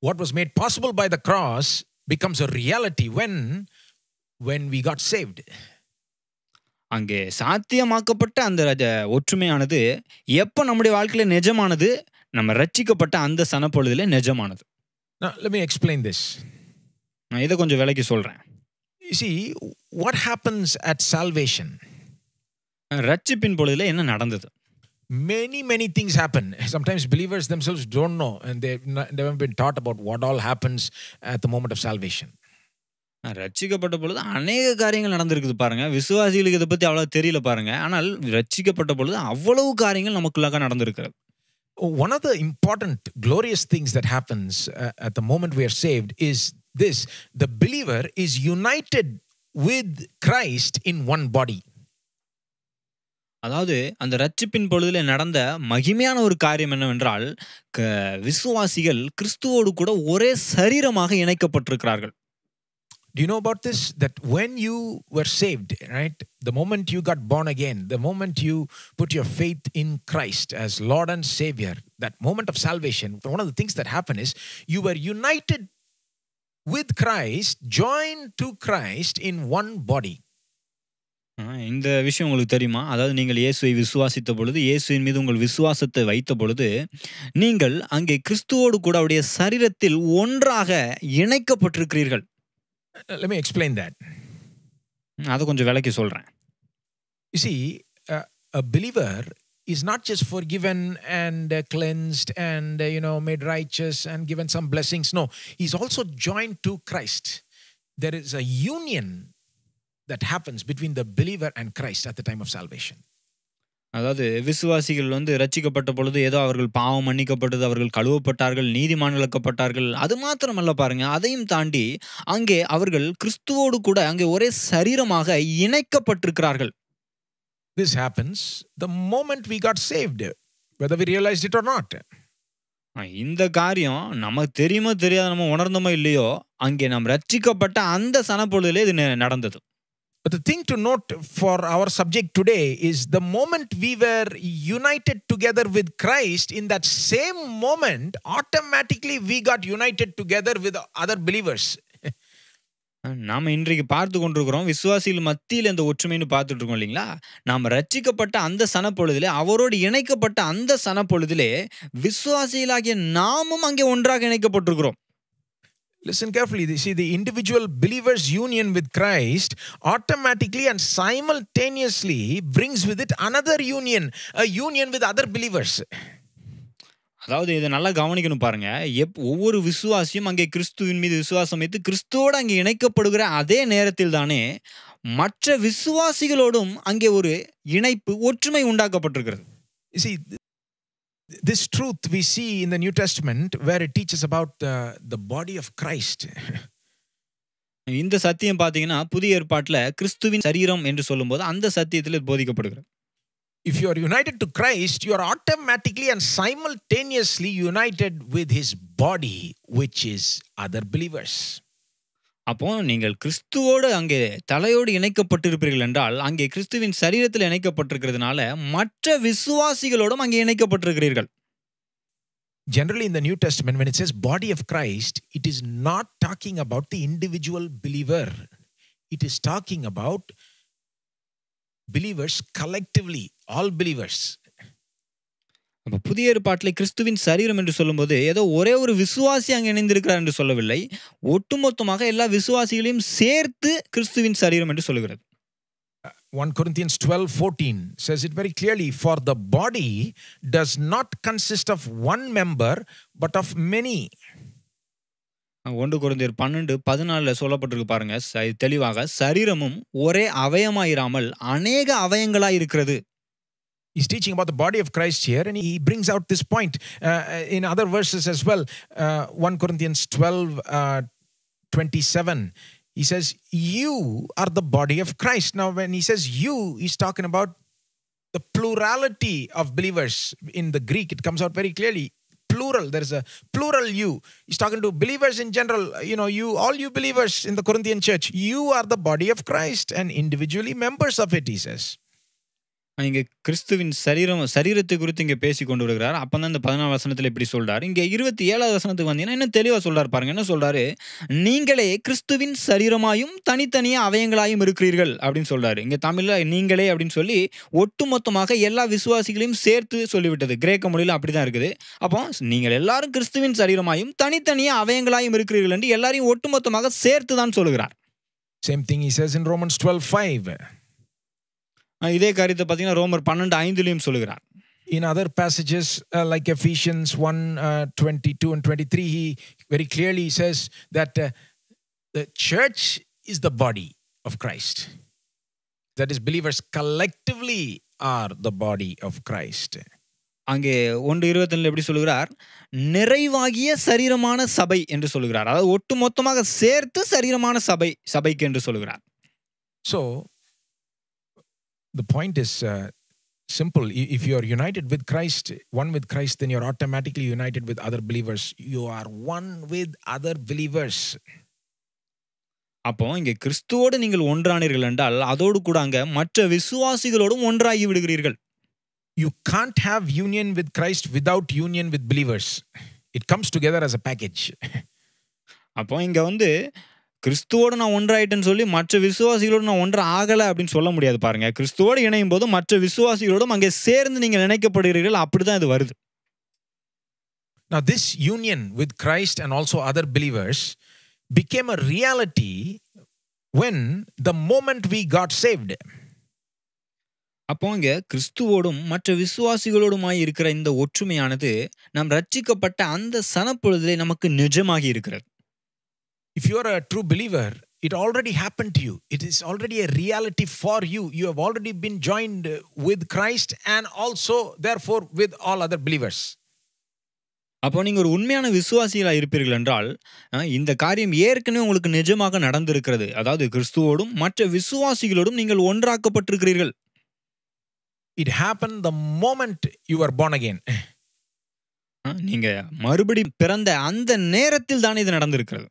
What was made possible by the cross becomes a reality when we got saved. அங்கே சாத்தியமாக்கப்பட்ட அந்த ஒற்றுமையானது எப்போ நம்முடைய வாழ்க்கையில நிஜமானது, நம்ம ரட்சிக்கப்பட்ட அந்த சனப்பொழுதிலே நிஜமானது. Now let me explain this. நான் இதை கொஞ்சம் விளக்கி சொல்றேன். You see, what happens at salvation? ரட்சிப்பின் பொழுதிலே என்ன நடந்தது? Many things happen. Sometimes believers themselves don't know, and they've never been taught about what all happens at the moment of salvation. ரட்சிக்கப்பட்ட பொழுது அநேக காரியங்கள் நடந்திருக்குது பாருங்க. விசுவாசிகளுக்கு இதை பத்தி அவ்வளவு தெரியல பாருங்க. ஆனால் ரட்சிக்கப்பட்ட பொழுது அவ்வளவு காரியங்கள் நமக்குள்ளாக நடந்திருக்கிறது. One of the important glorious things that happens at the moment we are saved is this: the believer is united with Christ in one body. அதாவது அந்த ரட்சிப்பின் பொழுதிலே நடந்த மகிமையான ஒரு காரியம் என்னவென்றால், விசுவாசிகள் கிறிஸ்துவோடு கூட ஒரே சரீரமாக இணைக்கப்பட்டிருக்கிறார்கள். Do you know about this? That when you were saved, right? The moment you got born again, the moment you put your faith in Christ as Lord and Savior, that moment of salvation, one of the things that happened is you were united with Christ, joined to Christ in one body. இந்த விஷயம் உங்களுக்கு தெரியுமா? அதாவது நீங்கள் இயேசுவை விசுவாசித்த பொழுது, இயேசுவின் மீது உங்கள் விசுவாசத்தை வைத்த பொழுது, நீங்கள் அங்கே கிறிஸ்துவோடு கூட அவருடைய சரீரத்தில் ஒன்றாக இணைக்கப்பட்டிருக்கிறீர்கள். Let me explain that. அதை கொஞ்சம் விளக்கி சொல்றேன். You see, a believer is not just forgiven and cleansed and made righteous and given some blessings. No, he's also joined to Christ. There is a union that happens between the believer and Christ at the time of salvation. அதாவது விசுவாசிகள் ரட்சிக்கப்பட்ட பொழுது ஏதோ அவர்கள் பாவம் மன்னிக்கப்பட்டது, அவர்கள் கழுவப்பட்டார்கள், நீதிமான்களாக்கப்பட்டார்கள். அது மாத்திரமல்ல பாருங்க, அதையும் தாண்டி அங்கே அவர்கள் கிறிஸ்துவோடு கூட அங்கே ஒரே சரீரமாக இணைக்கப்பட்டிருக்கிறார்கள். This happens the moment we got saved, whether we realized it or not. இந்த காரியம் நமக்கு தெரியுமோ தெரியாத, நம்ம உணர்ந்தோமோ இல்லையோ, அங்கே நாம் ரட்சிக்கப்பட்ட அந்த சனப்பொழுதிலே இது நடந்தது. But the thing to note for our subject today is the moment we were united together with Christ, in that same moment, automatically we got united together with other believers. நாம இன்றைக்கு பார்த்து கொண்டிருக்கிறோம், விசுவாசிகள் மத்தியில் இந்த ஒற்றுமைன்னு பார்த்துட்டு இருக்கோம் இல்லைங்களா? நாம் ரட்சிக்கப்பட்ட அந்த சனப்பொழுதிலே, அவரோடு இணைக்கப்பட்ட அந்த சனப்பொழுதிலே விசுவாசிகளாகிய நாமும் அங்கே ஒன்றாக இணைக்கப்பட்டிருக்கிறோம். Listen carefully. See, the individual believer's union with Christ automatically and simultaneously brings with it another union, a union with other believers. அதாவது இதை நல்லா கவனிக்கணும் பாருங்க. ஒவ்வொரு விசுவாசியும் அங்கே கிறிஸ்துவின் மீது விசுவாசம் வைத்து கிறிஸ்துவோடு அங்கே இணைக்கப்படுகிற அதே நேரத்தில் தானே மற்ற விசுவாசிகளோடும் அங்கே ஒரு இணைப்பு, ஒற்றுமை உண்டாக்கப்பட்டிருக்கிறது. You see, this truth we see in the New Testament where it teaches about the body of Christ. இந்த சத்தியம் பார்த்தீங்கன்னா புதிய ஏற்பாட்டில் கிறிஸ்துவின் சரீரம் என்று சொல்லும்போது அந்த சத்தியத்தில் போதிக்கப்படுகிறது. If you are united to Christ, you are automatically and simultaneously united with his body, which is other believers. அப்போ நீங்கள் கிறிஸ்துவோடு அங்கே தலையோடு இணைக்கப்பட்டிருப்பீர்கள் என்றால், அங்கே கிறிஸ்துவின் சரீரத்தில் இணைக்கப்பட்டிருக்கிறதுனால மற்ற விசுவாசிகளோடும் அங்கே இணைக்கப்பட்டிருக்கிறீர்கள். Generally in the New Testament, when it says body of Christ, it is not talking about the individual believer. It is talking about believers collectively, all believers. அப்ப புதிய ஏற்பாட்டிலே கிறிஸ்துவின் சரீரம் என்று சொல்லும்போது ஏதோ ஒரே ஒரு விசுவாசி அங்கே இணைந்திருக்கிறார் என்று சொல்லவில்லை. ஒட்டுமொத்தமாக எல்லா விசுவாசிகளையும் சேர்த்து கிறிஸ்துவின் சரீரம் என்று சொல்லுகிறது. 1 Corinthians 12:14 says it very clearly, for the body does not consist of one member but of many. 1 கொரிந்தியர் 12:14 சொல்லப்பட்டிருக்கு பாருங்க, தெளிவாக சரீரமும் ஒரே அவயமாயிராமல் அநேக அவயங்களாய் இருக்கிறது. He's teaching about the body of Christ here, and he brings out this point in other verses as well. 1 Corinthians 12:27. He says, you are the body of Christ. Now, when he says you, he's talking about the plurality of believers. In the Greek, it comes out very clearly. Plural. There is a plural you. He's talking to believers in general. You know, you, all you believers in the Corinthian church, you are the body of Christ and individually members of it, he says. இங்கே கிறிஸ்துவின் சரீரத்தை குறித்து இங்கே பேசி கொண்டு வருகிறார். அப்போ தான் இந்த 14 வசனத்தில் இப்படி சொல்றாரு. இங்கே 27 வசனத்துக்கு வந்தீங்கன்னா இன்னும் தெளிவாக சொல்றாரு பாருங்க. என்ன சொல்றாரு? நீங்களே கிறிஸ்துவின் சரீரமாயும் தனித்தனியே அவயங்களாயும் இருக்கிறீர்கள் அப்படின்னு சொல்றாரு. இங்கே தமிழ்ல நீங்களே அப்படின்னு சொல்லி ஒட்டுமொத்தமாக எல்லா விசுவாசிகளையும் சேர்த்து சொல்லிவிட்டது. கிரேக்க மொழியில் அப்படிதான் இருக்குது. அப்போ நீங்கள் எல்லாரும் கிறிஸ்துவின் சரீரமாயும் தனித்தனியே அவயங்களாயும் இருக்கிறீர்கள் என்று எல்லாரையும் ஒட்டுமொத்தமாக சேர்த்து தான் சொல்லுகிறார். Same thing he says in Romans 12:5. இதே காரியத்தை பார்த்தீங்கன்னா ரோமர் 12:5 சொல்லுகிறார். In other passages like Ephesians 1:22 and 23, he very clearly says that the church is the body of Christ. That is, believers collectively are the body of Christ. அங்கே 1:27 எப்படி சொல்லுகிறார்? நிறைவாகிய சரீரமான சபை என்று சொல்லுகிறார். அதாவது ஒட்டுமொத்தமாக சேர்த்து சரீரமான சபைக்கு என்று சொல்லுகிறார். So the point is simple. If you are united with Christ, one with Christ, then you're automatically united with other believers. You are one with other believers. அப்போ இங்கே கிறிஸ்துவோடு நீங்கள் ஒன்றானீர்கள் என்றால் அதோடு கூட அங்க மற்ற விசுவாசிகளோடும் ஒன்றாகி விடுகிறீர்கள். You can't have union with Christ without union with believers. It comes together as a package. அப்போ இங்க கிறிஸ்துவோடு நான் ஒன்றாயிட்டேன்னு சொல்லி மற்ற விசுவாசிகளோடு நான் ஒன்றா ஆகலை அப்படின்னு சொல்ல முடியாது பாருங்க. கிறிஸ்துவோடு இணையும் போது மற்ற விசுவாசிகளோடும் அங்கே சேர்ந்து நீங்கள் இணைக்கப்படுகிறீர்கள். அப்படிதான் இது வருது. Now this union with Christ and also other believers became a reality when the moment we got saved. அப்போ இங்க கிறிஸ்துவோடும் மற்ற விசுவாசிகளோடுமாய் இருக்கிற இந்த ஒற்றுமையானது நாம் ரட்சிக்கப்பட்ட அந்த சனப்பொழுதிலே நமக்கு நிஜமாகி இருக்கிறது. If you are a true believer, it already happened to you. It is already a reality for you. You have already been joined with Christ and also therefore with all other believers. அப்போ நீங்க ஒரு உண்மையான விசுவாசிகளா இருப்பீர்கள் என்றால் இந்த காரியம் ஏற்கனவே உங்களுக்கு நிஜமாக நடந்திருக்கிறது. அதாவது கிறிஸ்துவோடும் மற்ற விசுவாசிகளோடும் நீங்கள் ஒன்றாக்கப்பட்டிருக்கிறீர்கள். It happened the moment you were born again. நீங்க மறுபடி பிறந்த அந்த நேரத்தில் தான் இது நடந்திருக்கிறது.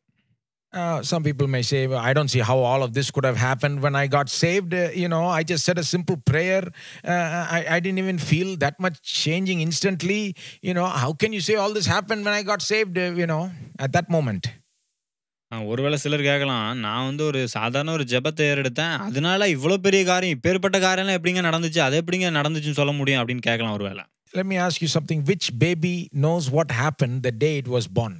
Some people may say, I don't see how all of this could have happened when I got saved. I just said a simple prayer. I didn't even feel that much changing instantly. How can you say all this happened when I got saved, at that moment? ஒருவேளை சிலர் கேட்கலாம், நான் ஒரு சாதாரண ஒரு ஜெபத்தை ஏறெடுத்தேன், அதனால இவ்வளோ பெரிய காரியம், இப்பேற்பட்ட காரியம்லாம் எப்படிங்க நடந்துச்சு, அது எப்படிங்க நடந்துச்சுன்னு சொல்ல முடியும் அப்படின்னு கேட்கலாம் ஒருவேளை. Let me ask you something. Which baby knows what happened the day it was born?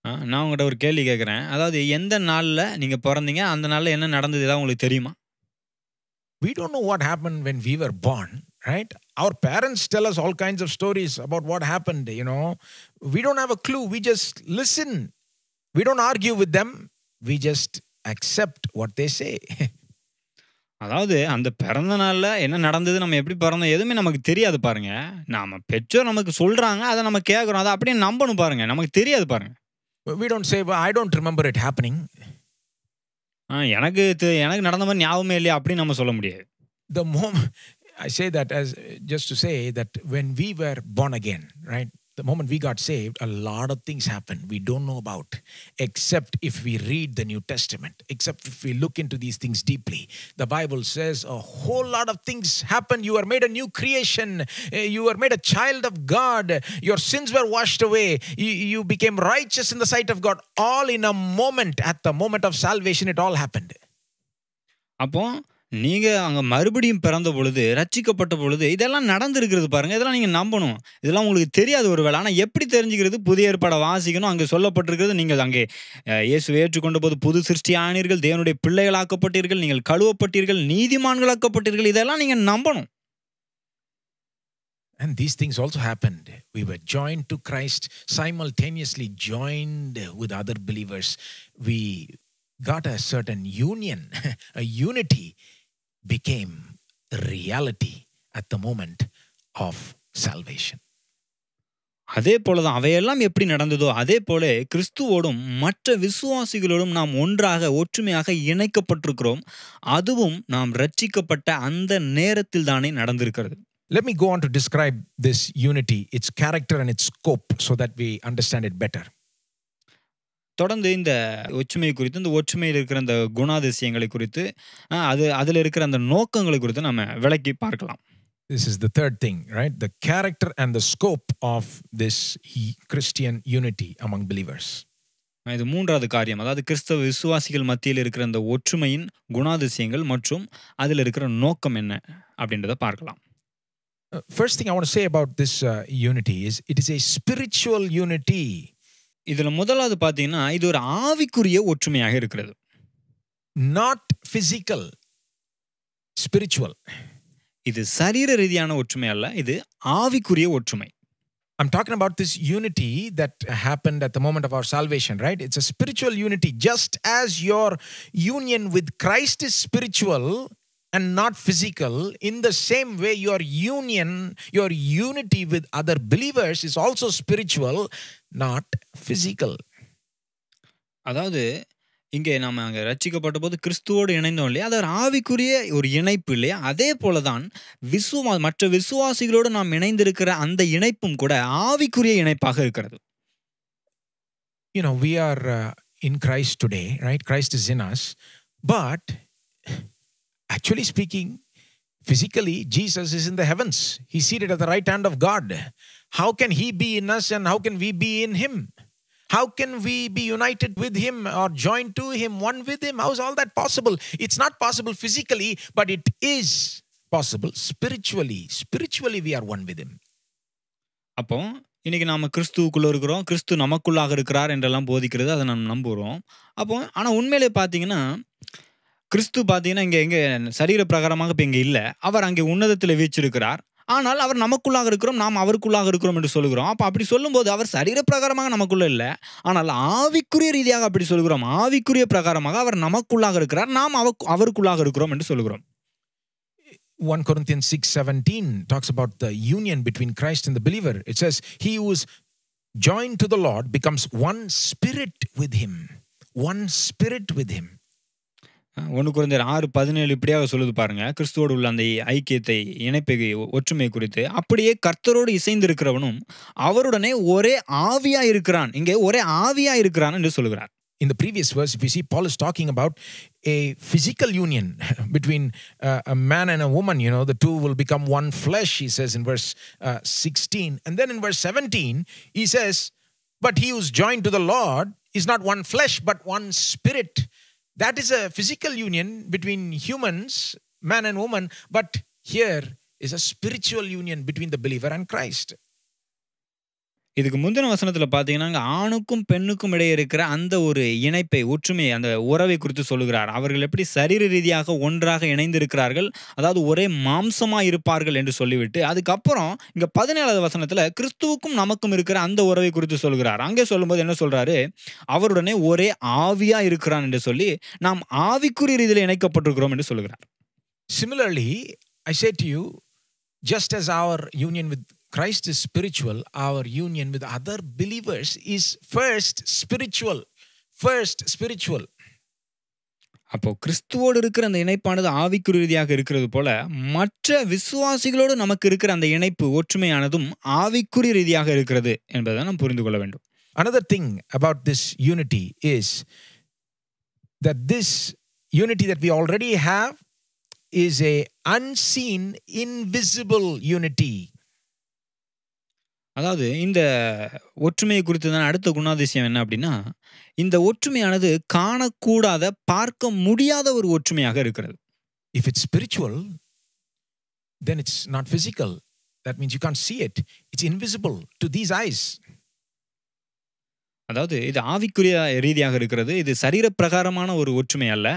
நான் உங்கள்கிட்ட ஒரு கேள்வி கேட்குறேன். அதாவது எந்த நாளில் நீங்கள் பிறந்தீங்க, அந்த நாளில் என்ன நடந்தது ஏதாவது உங்களுக்கு தெரியுமா? We don't know what happened when we were born, right? Our parents tell us all kinds of stories about what happened, We don't have a clue. We just listen. We don't argue with them. We just accept what they say. அதாவது அந்த பிறந்த நாளில் என்ன நடந்தது, நம்ம எப்படி பிறந்தோம், எதுவுமே நமக்கு தெரியாது பாருங்க. நாம பெற்றோர் நமக்கு சொல்றாங்க, அதை நம்ம கேட்குறோம், அதை அப்படியே நம்பணும் பாருங்க. நமக்கு தெரியாது பாருங்க. We don't say, I don't remember it happening. எனக்கு நடந்த மாதிரி ஞாபகமே இல்லையா அப்படின்னு நம்ம சொல்ல முடியாது. The moment I say that as just to say that when we were born again, right? The moment we got saved, a lot of things happened we don't know about, except if we read the New Testament, except if we look into these things deeply. The Bible says a whole lot of things happened. You were made a new creation. You were made a child of God. Your sins were washed away. You became righteous in the sight of God. All in a moment. At the moment of salvation, it all happened. அப்போ நீங்க அங்க மறுபடியும் பிறந்த பொழுது, ரட்சிக்கப்பட்ட பொழுது, இதெல்லாம் நடந்திருக்கிறது பாருங்க. இதெல்லாம் நீங்க நம்பணும். இதெல்லாம் உங்களுக்கு தெரியாது ஒருவேள. ஆனா எப்படி தெரிஞ்சுக்கிறது? புதிய ஏற்பாட வாசிக்கணும். அங்க சொல்லப்பட்டிருக்கிறது, நீங்கள் அங்கே இயேசுவை ஏற்றுக்கொண்டபோது புது சிருஷ்டியானீர்கள், தேவனுடைய பிள்ளைகளாக்கப்பட்டீர்கள், நீங்கள் கழுவப்பட்டீர்கள், நீதிமான்களாக்கப்பட்டீர்கள். இதெல்லாம் நீங்க நம்பணும். And these things also happened. We were joined to Christ, simultaneously joined with other believers. We got a certain union, a unity became reality at the moment of salvation. அதே போல தான் அவையெல்லாம் எப்படி நடந்ததோ, அதே போல கிறிஸ்துவோடும் மற்ற விசுவாசிகளோடும் நாம் ஒன்றாக, ஒற்றுமையாக இணைக்கப்பட்டிருக்கிறோம். அதுவும் நாம் ரட்சிக்கப்பட்ட அந்த நேரத்தில் தானே நடந்திருக்கிறது. Let me go on to describe this unity, its character and its scope, so that we understand it better. தொடர்ந்து இந்த ஒற்றுமை குறித்து, இந்த ஒற்றுமையில் இருக்கிற அந்த குணாதிசயங்களை குறித்து, அதில் இருக்கிற அந்த நோக்கங்களை குறித்து நம்ம விளக்கி பார்க்கலாம். This is the third thing, right? The character and the scope of this Christian unity among believers. இது மூன்றாவது காரியம். அதாவது கிறிஸ்தவ விசுவாசிகள் மத்தியில் இருக்கிற அந்த ஒற்றுமையின் குணாதிசயங்கள் மற்றும் அதில் இருக்கிற நோக்கம் என்ன அப்படின்றத பார்க்கலாம். First thing I want to say about this unity is it is a spiritual unity. இதுல முதலாவது பார்த்தீங்கன்னா, இது ஒரு ஆவிக்குரிய ஒற்றுமையாக இருக்கிறது. Not physical, spiritual. இது சரீர ரீதியான ஒற்றுமை அல்ல, இது ஆவிக்குரிய ஒற்றுமை. I'm talking about this unity that happened at the moment of our salvation, right? It's a spiritual unity. Just as your union with Christ is spiritual and not physical, in the same way your unity with other believers is also spiritual, not physical. அதாவது இங்கே நம்ம அங்கே ரட்சிக்கப்பட்ட போது கிறிஸ்துவோடு இணைந்தோம் இல்லையா, அது ஒரு ஆவிக்குரிய ஒரு இணைப்பு இல்லையா. அதே போல தான் மற்ற விசுவாசிகளோடு நாம் இணைந்திருக்கிற அந்த இணைப்பும் கூட ஆவிக்குரிய இணைப்பாக இருக்கிறது. You know, we are in Christ today, right? Christ is in us, but actually speaking, physically, Jesus is in the heavens. He's seated at the right hand of God. How can he be in us and how can we be in him? How can we be united with him or joined to him, one with him? How is all that possible? It's not possible physically, but it is possible spiritually. Spiritually, we are one with him. அப்போ இன்னைக்கு நாம கிறிஸ்துவுக்குள்ள இருக்கிறோம், கிறிஸ்து நமக்குள்ளாக இருக்கிறார் என்றெல்லாம் போதிக்கிறது, அதை நாம் நம்புகிறோம். அப்போ ஆனால் உண்மையிலே பார்த்தீங்கன்னா, கிறிஸ்து பார்த்தீங்கன்னா இங்கே சரீர பிரகாரமாக இப்போ இங்கே இல்லை, அவர் அங்கே உன்னதத்தில் வீற்றிருக்கிறார். ஆனால் அவர் நமக்குள்ளாக இருக்கிறோம், நாம் அவருக்குள்ளாக இருக்கிறோம் என்று சொல்லுகிறோம். அப்போ அப்படி சொல்லும்போது அவர் சரீர பிரகாரமாக நமக்குள்ள இல்லை, ஆனால் ஆவிக்குரிய ரீதியாக அப்படி சொல்லுகிறோம். ஆவிக்குரிய பிரகாரமாக அவர் நமக்குள்ளாக இருக்கிறார், நாம் அவருக்குள்ளாக இருக்கிறோம் என்று சொல்லுகிறோம். 1 Corinthians 6:17 talks about the union between Christ and the believer. It says, he who is joined to the Lord becomes one spirit with him. One spirit with him. 1 கொரிந்தியர் 6:17 இப்படியாக சொல்லுது பாருங்க. கிறிஸ்துவோடு உள்ள அந்த ஐக்கியத்தை, இணைப்பை, ஒற்றுமை குறித்து, அப்படியே கர்த்தரோடு இசைந்திருக்கிறவனும் அவருடனே ஒரே ஆவியா இருக்கிறான். இங்கே ஒரே ஆவியா இருக்கிறான் என்று சொல்லுகிறார். In the previous verse, if you see, Paul is talking about a physical union between a man and a woman. You know, the two will become one flesh, he says in verse 16. And then in verse 17, he says, but he who's joined to the Lord is not one flesh, but one spirit. That is a physical union between humans, man and woman. But here is a spiritual union between the believer and Christ. இதுக்கு முந்தின வசனத்தில் பார்த்தீங்கன்னா, ஆணுக்கும் பெண்ணுக்கும் இடையே இருக்கிற அந்த ஒரு இணைப்பை, ஒற்றுமை, அந்த உறவை குறித்து சொல்லுகிறார். அவர்கள் எப்படி சரீர ரீதியாக ஒன்றாக இணைந்திருக்கிறார்கள், அதாவது ஒரே மாம்சமாக இருப்பார்கள் என்று சொல்லிவிட்டு, அதுக்கப்புறம் இங்கே 17வது வசனத்தில் கிறிஸ்துவுக்கும் நமக்கும் இருக்கிற அந்த உறவை குறித்து சொல்கிறார். அங்கே சொல்லும்போது என்ன சொல்றாரு, அவருடனே ஒரே ஆவியா இருக்கிறான் என்று சொல்லி, நாம் ஆவிக்குரிய ரீதியில் இணைக்கப்பட்டிருக்கிறோம் என்று சொல்லுகிறார். Similarly, I say to you, just as our union with Christ is spiritual, our union with other believers is first spiritual. அப்போ கிறிஸ்துவோடு இருக்கிற அந்த இணைப்பானது ஆவிக்குரிய ரீதியாக இருக்கிறது போல, மற்ற விசுவாசிகளோடு நமக்கு இருக்கிற அந்த இணைப்பு, ஒற்றுமையானதும் ஆவிக்குரிய ரீதியாக இருக்கிறது என்பதை நாம் புரிந்து கொள்ள வேண்டும். Another thing about this unity is that this unity that we already have is a unseen, invisible unity. அதாவது இந்த ஒற்றுமையை குறித்து தான் அடுத்த குணாதிசயம் என்ன அப்படின்னா, இந்த ஒற்றுமையானது காணக்கூடாத, பார்க்க முடியாத ஒரு ஒற்றுமையாக இருக்கிறது. If it's spiritual, then it's not physical. That means you can't see it. It's invisible to these eyes. அதாவது இது ஆவிக்குரிய ரீதியாக இருக்கிறது. இது சரீர பிரகாரமான ஒரு ஒற்றுமை அல்ல.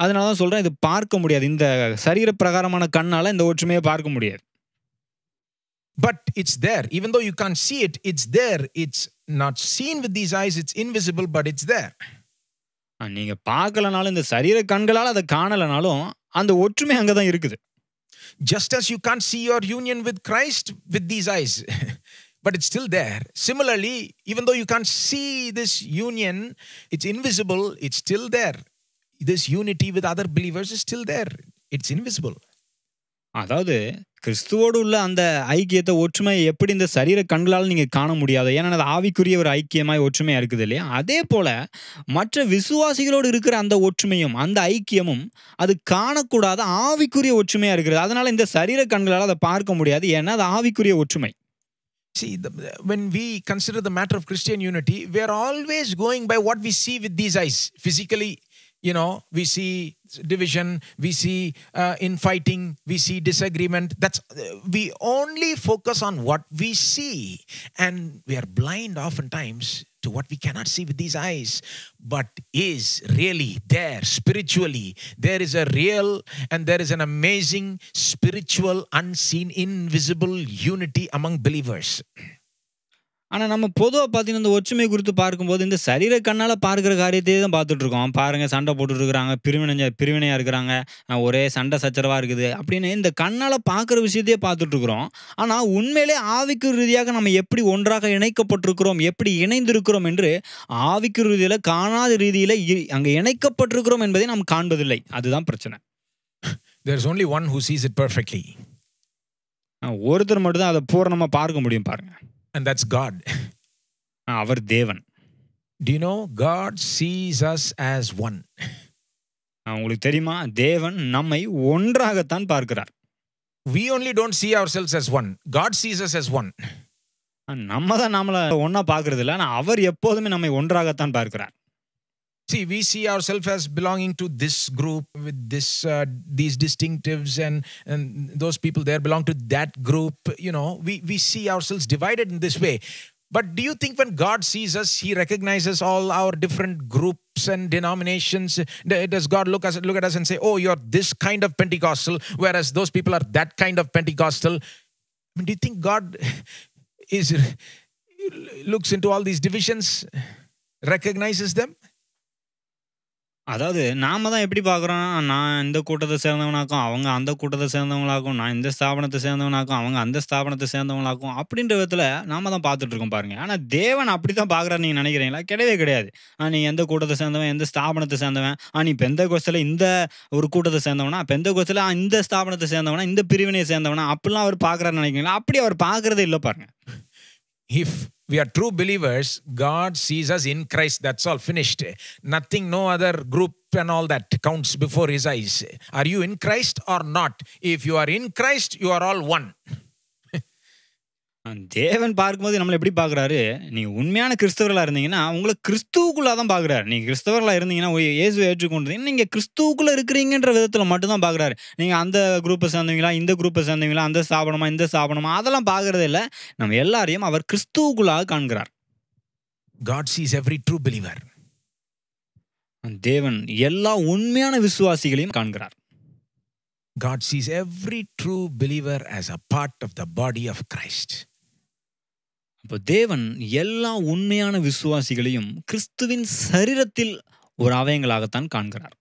அதனால தான் சொல்றேன், இது பார்க்க முடியாது. இந்த சரீர பிரகாரமான கண்ணால இந்த ஒற்றுமையை பார்க்க முடியாது. But it's there. Even though you can't see it, it's there. It's not seen with these eyes. It's invisible, but it's there. நீங்க பார்க்கலனாலும், இந்த சரீர கண்களால் அதை காணலனாலும் அந்த ஒற்றுமை அங்க தான் இருக்குது. Just as you can't see your union with Christ with these eyes, but it's still there. Similarly, even though you can't see this union, it's invisible, it's still there. This unity with other believers is still there. It's invisible. அதாவது கிறிஸ்துவோடு உள்ள அந்த ஐக்கியத்தை, ஒற்றுமையை எப்படி இந்த சரீர கண்களால் நீங்க காண முடியாது. ஏன்னா அது ஆவிக்குரிய ஒரு ஐக்கியமாய் ஒற்றுமையா இருக்குது இல்லையா? அதே போல மற்ற விசுவாசிகளோடு இருக்கிற அந்த ஒற்றுமையும் அந்த ஐக்கியமும் அது காணக்கூடாத ஆவிக்குரிய ஒற்றுமையா இருக்கிறது. அதனால இந்த சரீர கண்களால் அதை பார்க்க முடியாது. ஏன்னா அது ஆவிக்குரிய ஒற்றுமை. See, when we consider the matter of Christian unity, we are always going by what we see with these eyes. Physically, we see division, we see infighting, we see disagreement. We only focus on what we see, and we are blind oftentimes to what we cannot see with these eyes, but is really there spiritually. There is a real and there is an amazing spiritual, unseen, invisible unity among believers. ஆனால் நம்ம பொதுவாக பார்த்தீங்கன்னா இந்த ஒற்றுமை குறித்து பார்க்கும்போது இந்த சரீர கண்ணால் பார்க்குற காரியத்தையே தான் பார்த்துட்டு இருக்கோம். பாருங்கள், சண்டை போட்டுட்டு இருக்கிறாங்க, பிரிவினையாக இருக்கிறாங்க, ஒரே சண்டை சச்சரவாக இருக்குது அப்படின்னு இந்த கண்ணால் பார்க்குற விஷயத்தையே பார்த்துட்டு இருக்கிறோம். ஆனால் உண்மையிலே ஆவிக்கு ரீதியாக நம்ம எப்படி ஒன்றாக இணைக்கப்பட்டிருக்கிறோம், எப்படி இணைந்திருக்கிறோம் என்று ஆவிக்கு ரீதியில் காணாத ரீதியில் அங்கே இணைக்கப்பட்டிருக்கிறோம் என்பதை நாம் காண்பதில்லை. அதுதான் பிரச்சனை. There is only one who sees it perfectly. ஒருத்தர் மட்டும்தான் அதை பூரணமாக பார்க்க முடியும் பாருங்க. And that's God. அவர் தேவன். Do you know God sees us as one? உங்களுக்கு தெரியுமா, தேவன் நம்மை ஒன்றாகத்தான் பார்க்கிறார். We only don't see ourselves as one. God sees us as one. நம்ம தான் நம்மளை ஒன்றா பார்க்கறது இல்லை, ஆனால் அவர் எப்போதுமே நம்மை ஒன்றாகத்தான் பார்க்கிறார். See, we see ourselves as belonging to this group with these distinctives, and those people there belong to that group. We see ourselves divided in this way. But do you think when God sees us, He recognizes all our different groups and denominations? Does God look at us and say, "Oh, you're this kind of Pentecostal, whereas those people are that kind of Pentecostal"? Do you think God looks into all these divisions, recognizes them? அதாவது நாம தான் எப்படி பார்க்குறோம், நான் இந்த கூட்டத்தை சேர்ந்தவனாக்கும், அவங்க அந்த கூட்டத்தை சேர்ந்தவங்களாக்கும், நான் இந்த ஸ்தாபனத்தை சேர்ந்தவனாக்கும், அவங்க அந்த ஸ்தாபனத்தை சேர்ந்தவங்களாக்கும், அப்படின்ற விதத்தில் நாம தான் பார்த்துட்டு இருக்கோம் பாருங்க. ஆனால் தேவன் அப்படி தான் பார்க்குறாரு நீங்கள் நினைக்கிறீங்களா? கிடையவே கிடையாது. நீ எந்த கூட்டத்தை சேர்ந்தவன், எந்த ஸ்தாபனத்தை சேர்ந்தவன், நீ பெந்தகோஸ்தில் இந்த ஒரு கூட்டத்தை சேர்ந்தவனா, பெந்தகோஸ்தில் இந்த ஸ்தாபனத்தை சேர்ந்தவனா, இந்த பிரிவினையை சேர்ந்தவனா, அப்படிலாம் அவர் பார்க்குறாரு நினைக்கிறீங்களா? அப்படி அவர் பார்க்குறதே இல்லை பாருங்க. If we are true believers, God sees us in Christ. That's all, finished. Nothing, no other group and all that counts before His eyes. Are you in Christ or not? If you are in Christ, you are all one. தேவன் பார்க்கும்போது நம்மளை எப்படி பார்க்குறாரு, நீங்கள் உண்மையான கிறிஸ்தவர்களாக இருந்தீங்கன்னா உங்களை கிறிஸ்துவுக்குள்ளே தான் பார்க்குறாரு. நீங்கள் கிறிஸ்தவர்களாக இருந்தீங்கன்னா, இயேசுவை ஏற்றுக்கொண்டீங்கன்னா நீங்கள் கிறிஸ்துவுக்குள்ளே இருக்கிறீங்கன்ற விதத்தில் மட்டும்தான் பார்க்குறாரு. நீங்கள் அந்த குரூப்பை சேர்ந்தவங்களா, இந்த குரூப்பை சேர்ந்தவங்களா, அந்த ஸ்தாபனமா, இந்த ஸ்தாபனமா, அதெல்லாம் பார்க்குறதே இல்லை. நம்ம எல்லாரையும் அவர் கிறிஸ்துவுக்குள்ளாக காண்கிறார். God sees every true believer. தேவன் எல்லா உண்மையான விசுவாசிகளையும் காண்கிறார். God sees every true believer as a part of the body of Christ. அப்போ தேவன் எல்லா உண்மையான விசுவாசிகளையும் கிறிஸ்துவின் சரீரத்தில் ஒரு அவயங்களாகத்தான் காண்கிறார்.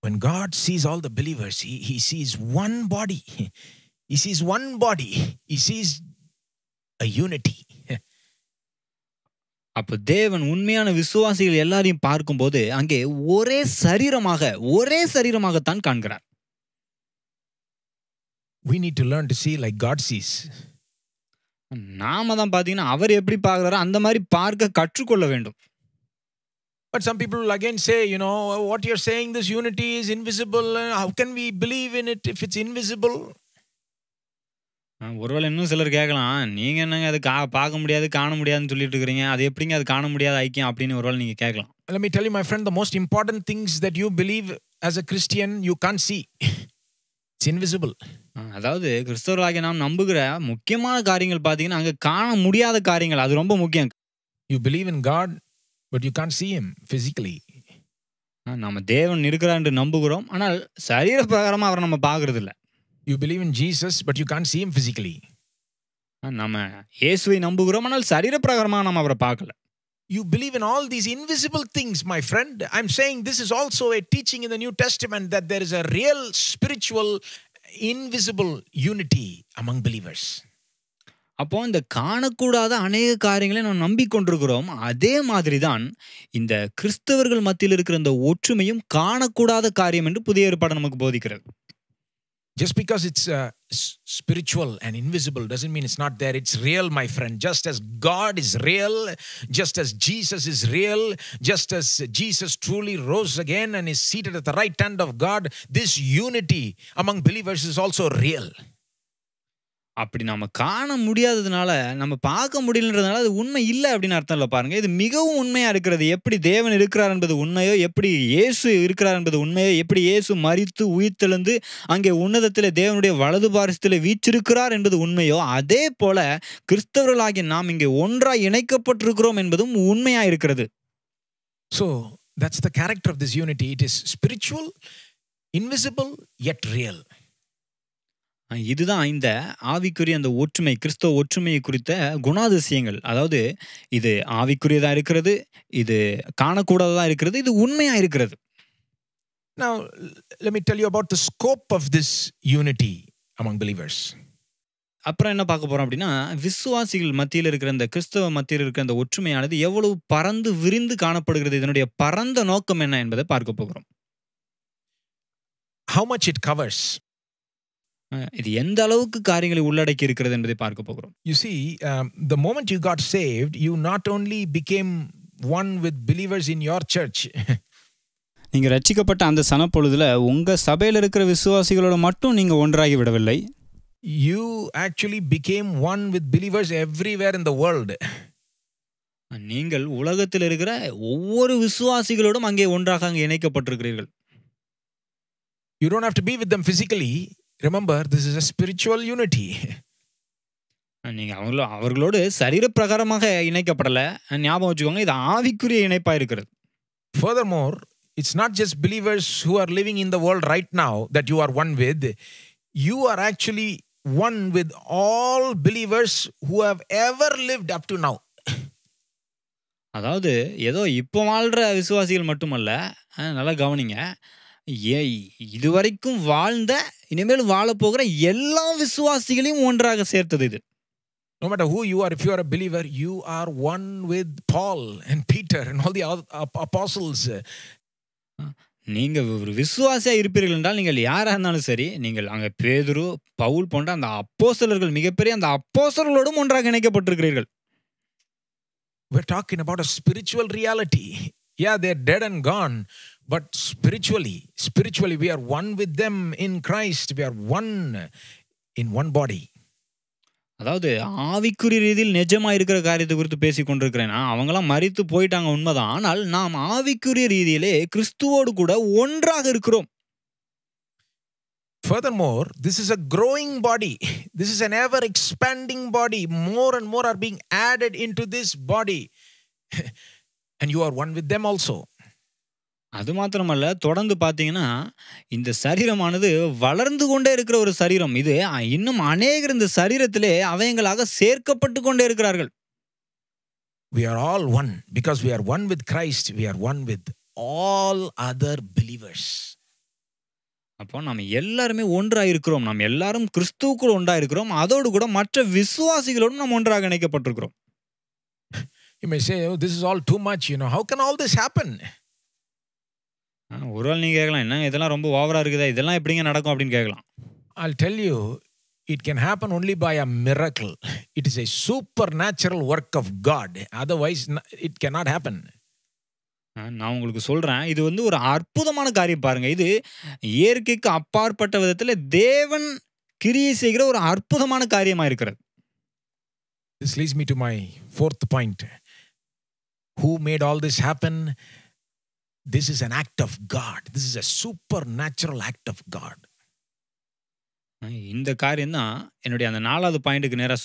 When God sees all the believers, he sees one body. He sees one body. He sees a unity. அப்போ தேவன் உண்மையான விசுவாசிகள் எல்லாரையும் பார்க்கும்போது அங்கே ஒரே சரீரமாகத்தான் காண்கிறார். We need to learn to see like God sees. நாம தான் பார்த்தீங்கன்னா அவர் எப்படி பார்க்குறாரோ அந்த மாதிரி பார்க்க கற்றுக்கொள்ள வேண்டும். But some people will again say, what you're saying, this unity is invisible. How can we believe in it if it's invisible? ஒருவேளை இன்னும் சிலர் கேட்கலாம், நீங்க என்னங்க அது பார்க்க முடியாது, காண முடியாதுன்னு சொல்லிட்டு இருக்கிறீங்க, அது எப்படிங்க அது காண முடியாத ஐக்கியம் அப்படின்னு ஒருவேளை நீங்க கேட்கலாம். Let me tell you, my friend, the most important things that you believe as a Christian, you can't see. It's invisible. அதாவது கிறிஸ்தவர்களாகிய நாம் நம்புகிற முக்கியமான காரியங்கள் பார்த்தீங்கன்னா, அங்க காண முடியாத காரியங்கள். அது ரொம்ப முக்கியம். You believe in God, but you can't see Him physically. நம்ம தேவன் இருக்கிறார் என்று நம்புகிறோம். ஆனால் சரீர பிரகாரமா அவரை நம்ம பார்க்கிறது இல்ல. You believe in Jesus, but you can't see Him physically. நம்ம இயேசுவை நம்புகிறோம். ஆனால் சரீர பிரகாரமா நம்ம அவரை பார்க்கல. You believe in all these invisible things, my friend. I'm saying this is also a teaching in the New Testament that there is a real spiritual, invisible unity among believers. அப்போ இந்த காணக்கூடாத அநேக காரியங்களை நாம் நம்பிக்கொண்டிருக்கிறோம். அதே மாதிரி தான் இந்த கிறிஸ்தவர்கள் மத்தியில் இருக்கிற இந்த ஒற்றுமையும் காணக்கூடாத காரியம் என்று புதிய ஏற்பாடு நமக்கு போதிக்கிறது. Just because it's spiritual and invisible doesn't mean it's not there. It's real, my friend. Just as God is real, just as Jesus is real, just as Jesus truly rose again and is seated at the right hand of God, this unity among believers is also real. அப்படி நம்ம காண முடியாததுனால, நம்ம பார்க்க முடியலன்றதுனால அது உண்மை இல்லை அப்படின்னு அர்த்தம் இல்லை. பாருங்க, இது மிகவும் உண்மையா இருக்கிறது. எப்படி தேவன் இருக்கிறார் என்பது உண்மையோ, எப்படி இயேசு இருக்கிறார் என்பது உண்மையோ, எப்படி இயேசு மரித்து உயிர்த்தெழுந்து அங்கே உன்னதத்திலே தேவனுடைய வலது பாரிசத்திலே வீற்றிருக்கிறார் என்பது உண்மையோ, அதே போல கிறிஸ்தவர்களாகிய நாம் இங்கே ஒன்றாய் இணைக்கப்பட்டிருக்கிறோம் என்பதும் உண்மையா இருக்கிறது. So that's the character of this unity. It is spiritual, invisible, yet real. இதுதான் இந்த ஆவிக்குரிய அந்த ஒற்றுமை, கிறிஸ்தவ ஒற்றுமையை குறித்த குணாதிசயங்கள். அதாவது இது ஆவிக்குரியதா இருக்கிறது, இது காணக்கூடாததா இருக்கிறது, இது உண்மையா இருக்கிறது. Now let me tell you about the scope of this unity among believers. அப்புறம் என்ன பார்க்க போறோம் அப்படின்னா, விசுவாசிகள் மத்தியில் இருக்கிற இந்த கிறிஸ்தவ மத்தியில் இருக்கிற அந்த ஒற்றுமையானது எவ்வளவு பரந்து விரிந்து காணப்படுகிறது, இதனுடைய பரந்த நோக்கம் என்ன என்பதை பார்க்க போகிறோம். How much it covers. இது எந்த அளவுக்கு காரியங்களை உள்ளடக்கி இருக்கிறது என்பதை பார்க்க போகிறோம். You see, the moment you got saved, you not only became one with believers in your church. நீங்க ரட்சிக்கப்பட்ட அந்த சனப்பொழுதுல உங்க சபையில் இருக்கிற விசுவாசிகளோட மட்டும் நீங்க ஒன்றாகி விடவில்லை. You actually became one with believers everywhere in the world. நீங்கள் உலகத்தில் இருக்கிற ஒவ்வொரு விசுவாசிகளோடும் அங்கே ஒன்றாக அங்கே இணைக்கப்பட்டிருக்கிறீர்கள். You don't have to be with them physically. Remember, this is a spiritual unity. நீங்க அவர்களோடு சரீர பிரகாரமாக இணைக்கப்படல, ஞாபகம் வச்சுக்கோங்க, இது ஆவிக்குரிய இணைப்பா இருக்கிறது. Furthermore, it's not just believers who are living in the world right now that you are one with. You are actually one with all believers who have ever lived up to now. அதாவது ஏதோ இப்போ வாழ்ற விசுவாசிகள் மட்டுமல்ல, நல்லா கவனிங்க, இதுவரைக்கும் வாழ்ந்த இனிமேல் வாழ போகிற எல்லா விசுவாசிகளையும் ஒன்றாக சேர்த்தது இது. No matter who you are, if you are a believer, you are one with Paul and Peter and all the apostles. நீங்க ஒரு விசுவாசியா இருப்பீர்கள் என்றால் நீங்கள் யாரா இருந்தாலும் சரி, நீங்கள் அங்க பேதுரு, பவுல் போன்ற அந்த அப்போஸ்தலர்கள், மிகப்பெரிய அந்த அப்போஸ்தலர்களோடும் ஒன்றாக இணைக்கப்பட்டிருக்கிறீர்கள். We're talking about a spiritual reality. Yeah, they're dead and gone, but spiritually we are one with them in Christ. We are one in one body. அதாவது ஆவிக்குரிய ரீதியில் நிஜமா இருக்கிற காரியத்தை குறித்து பேசிக் கொண்டிருக்கிறேன். அவங்களாம் மரித்து போயிட்டாங்க உண்மைதான். ஆனால் நாம் ஆவிக்குரிய ரீதியிலே கிறிஸ்துவோடு கூட ஒன்றாக இருக்கிறோம். Furthermore, this is a growing body. This is an ever expanding body. More and more are being added into this body. And you are one with them also. அது மாத்திரமல்ல, தொடர்ந்து பார்த்தீங்கன்னா இந்த சரீரமானது வளர்ந்து கொண்டே இருக்கிற ஒரு சரீரம். இது இன்னும் அநேகர் இந்த சரீரத்திலே அவயங்களாக சேர்க்கப்பட்டு கொண்டே இருக்கிறார்கள். We are all one because we are one with Christ. We are one with all other believers. அப்போ நம்ம எல்லாருமே ஒன்றாக இருக்கிறோம். நாம் எல்லாரும் கிறிஸ்துவுக்குள் ஒன்றாக இருக்கிறோம். அதோடு கூட மற்ற விசுவாசிகளோடும் நாம் ஒன்றாக இணைக்கப்பட்டிருக்கிறோம். You may say, oh, this is all too much. How can all this happen? ஒருவேளை நீங்க கேட்கலாம், என்ன இதெல்லாம் ரொம்ப ஓவரா இருக்குதா, இதெல்லாம் எப்படிங்க நடக்கும் அப்படின்னு கேட்கலாம். I'll tell you, it can happen only by a miracle. It is a supernatural work of God. Otherwise, it cannot happen. நான் உங்களுக்கு சொல்றேன், இது ஒரு அற்புதமான காரியம். பாருங்க, இது இயற்கைக்கு அப்பாற்பட்ட விதத்தில் தேவன் கிரியை செய்கிற ஒரு அற்புதமான காரியமா இருக்கிறது. This leads me to my fourth point. Who made all this happen? This is an act of God. This is a supernatural act of God. இந்த காரியம் தான் என்னுடைய அந்த 4வது பாயிண்ட்டுக்கு நேரா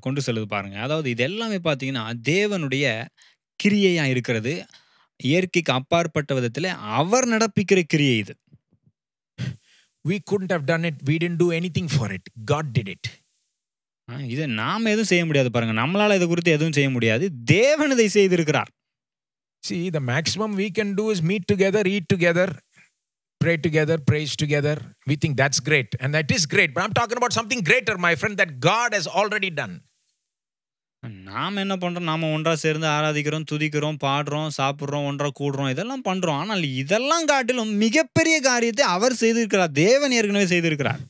கொண்டு செல்லுது பாருங்க. அதாவது இது எல்லாமே பார்த்தீங்கன்னா, தேவனுடைய கிரியையா இருக்கிறது. இயற்கைக்கு அப்பாற்பட்ட விதத்திலே அவர் நடப்பிக்கிற கிரியை இது. We couldn't have done it. We didn't do anything for it. God did it. இதை நாம எதுவும் செய்ய முடியாது பாருங்க. நம்மளால இதை குறித்து எதுவும் செய்ய முடியாது. தேவன் இதை செய்திருக்கிறார். See, the maximum we can do is meet together, eat together, pray together, praise together. We think that's great. And that is great. But I'm talking about something greater, my friend, that God has already done. நாம என்ன பண்றோம்? நாம ஒன்றா சேர்ந்து ஆராதிக்கிறோம், துதிக்கிறோம், பாடுறோம், சாப்பிடுறோம், ஒன்றா கூடுறோம், இதெல்லாம் பண்றோம். ஆனால் இதெல்லாம் காட்டிலும் மிகப்பெரிய காரியத்தை அவர் செய்திருக்கிறார். தேவன் ஏற்கனவே செய்திருக்கிறார்.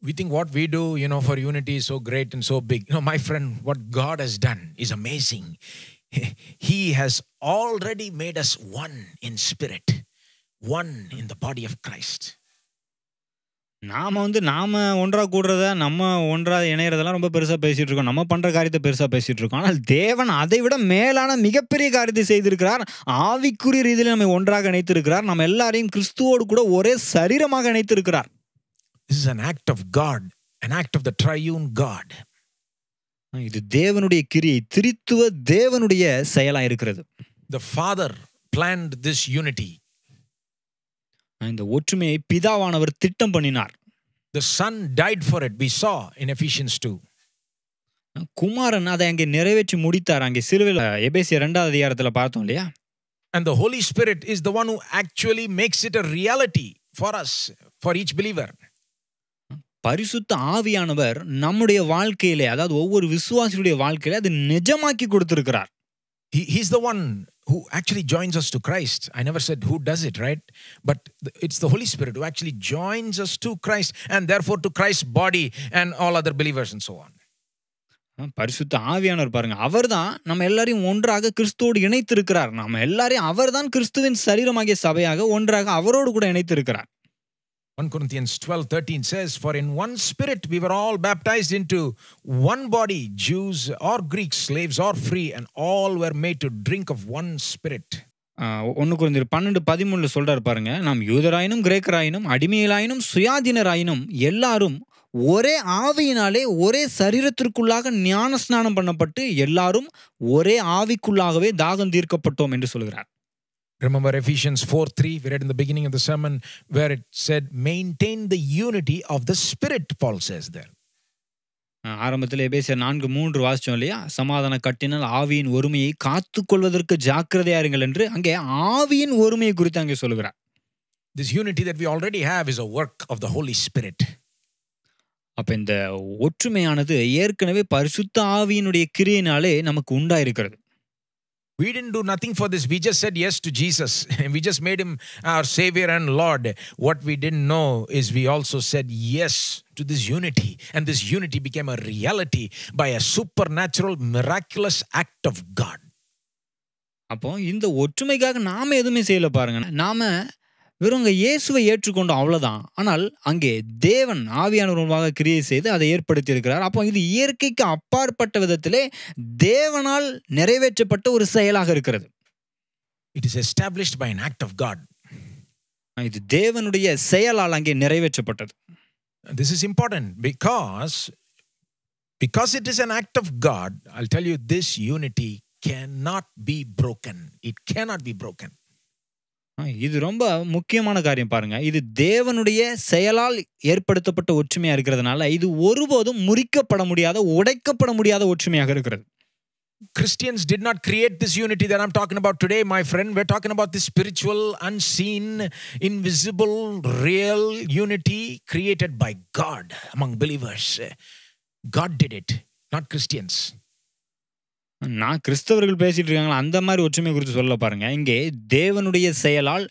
We think what we do, for unity is so great and so big. No, my friend, what God has done is amazing. He has already made us one in spirit, one in the body of Christ. நாம ஒன்றா கூடுறத, நம்ம ஒன்றா இணையறதெல்லாம் ரொம்ப பெருசா பேசிட்டு இருக்கோம். நம்ம பண்ற காரியத்தை பெருசா பேசிட்டு இருக்கோம். ஆனால் தேவன் அதை விட மேலான மிகப்பெரிய காரியத்தை செய்திருக்கிறார். ஆவிக்குரிய ரீதியில் நம்மை ஒன்றாக இணைத்திருக்கிறார். நம்ம எல்லாரையும் கிறிஸ்துவோடு கூட ஒரே சரீரமாக இணைத்திருக்கிறார். This is an act of God, an act of the triune God. இது தேவனுடைய கிரியை, திரித்துவ தேவனுடைய செயலா இருக்கிறது. The Father planned this unity. இந்த ஒற்றுமையை பிதாவானவர் திட்டம் பண்ணினார். The Son died for it. We saw in Ephesians 2. குமாரன் அதை அங்கே நிறைவேற்றி முடித்தார். அங்கே சிலுவையில் எபேசியர் 2வது அதிகாரத்தில் பார்த்தோம் இல்லையா? And the Holy Spirit is the one who actually makes it a reality for us, for each believer. பரிசுத்த ஆவியானவர் நம்முடைய வாழ்க்கையிலே, அதாவது ஒவ்வொரு விசுவாசியுடைய வாழ்க்கையிலே அது நிஜமாக்கி கொடுத்திருக்கிறார். He's the one who actually joins us to Christ. I never said who does it, right? But it's the Holy Spirit who actually joins us to Christ and therefore to Christ's body and all other believers and so on. பரிசுத்த ஆவியானவர் பாருங்க, அவர்தான் நம்ம எல்லாரையும் ஒன்றாக கிறிஸ்துவோடு இணைத்திருக்கிறார். நம்ம எல்லாரையும் அவர்தான் கிறிஸ்துவின் சரீரமாகிய சபையாக ஒன்றாக அவரோடு கூட இணைத்திருக்கிறார். 1 Corinthians 12:13 says, "For in one spirit we were all baptized into one body, Jews or Greeks, slaves or free, and all were made to drink of one spirit." 1 கொரிந்தியர் 12:13 சொல்றாரு பாருங்க, நாம் யூதராயினும் கிரேக்கராயினும் அடிமையிலாயினும் சுயாதீனராயினும் எல்லாரும் ஒரே ஆவியினாலே ஒரே சரீரத்திற்குள்ளாக ஞான ஸ்நானம் பண்ணப்பட்டு எல்லாரும் ஒரே ஆவிக்குள்ளாகவே தாகம் தீர்க்கப்பட்டோம் என்று சொல்கிறார். Remember Ephesians 4:3, we read in the beginning of the sermon where it said, maintain the unity of the Spirit, Paul says there. ஆரம்பத்தில் எபேசியர் 4:3 வாசிச்சோம் இல்லையா? சமாதான கட்டினால் ஆவியின் ஒருமையை காத்துக்கொள்வதற்கு ஜாக்கிரதையா இருங்கள் என்று அங்கே ஆவியின் ஒருமையை குறித்து அங்கே சொல்கிறார். This unity that we already have is a work of the Holy Spirit. அப்ப இந்த ஒற்றுமையானது ஏற்கனவே பரிசுத்த ஆவியினுடைய கிரியையினாலே நமக்கு உண்டாயிருக்கிறது. We didn't do nothing for this. We just said yes to Jesus. We just made him our Savior and Lord. What we didn't know is we also said yes to this unity. And this unity became a reality by a supernatural, miraculous act of God. அப்போ இந்த ஒற்றுமைக்காக நாம எதுவுமே செய்யல பாருங்க. நாம வெறும் இயேசுவை ஏற்றுக்கொண்டோம், அவ்வளவுதான். ஆனால் அங்கே தேவன் ஆவியானவராக கிரியை செய்து அதை ஏற்படுத்தி இருக்கிறார். அப்போ இது இயற்கைக்கு அப்பாற்பட்ட விதத்திலே தேவனால் நிறைவேற்றப்பட்ட ஒரு செயலாக இருக்கிறது. It is established by an act of God. இது தேவனுடைய செயலால் அங்கே நிறைவேற்றப்பட்டது. This is important because it is an act of God. I'll tell you, this unity cannot be broken. It cannot be broken. இது ரொம்ப முக்கியமான காரியம் பாருங்க. இது தேவனுடைய செயலால் ஏற்படுத்தப்பட்ட ஒற்றுமையா இருக்கிறதுனால இது ஒருபோதும் முறிக்கப்பட முடியாத, உடைக்கப்பட முடியாத ஒற்றுமையாக இருக்கிறது. Christians did not create this unity that I'm talking about today, my friend. We're talking about this spiritual, unseen, invisible, real unity created by God among believers. God did it, not Christians. நான் கிறிஸ்தவர்கள் பேசிட்டு இருக்காங்களா அந்த மாதிரி ஒற்றுமை குறித்து சொல்ல பாருங்க. இங்கே தேவனுடைய செயலால்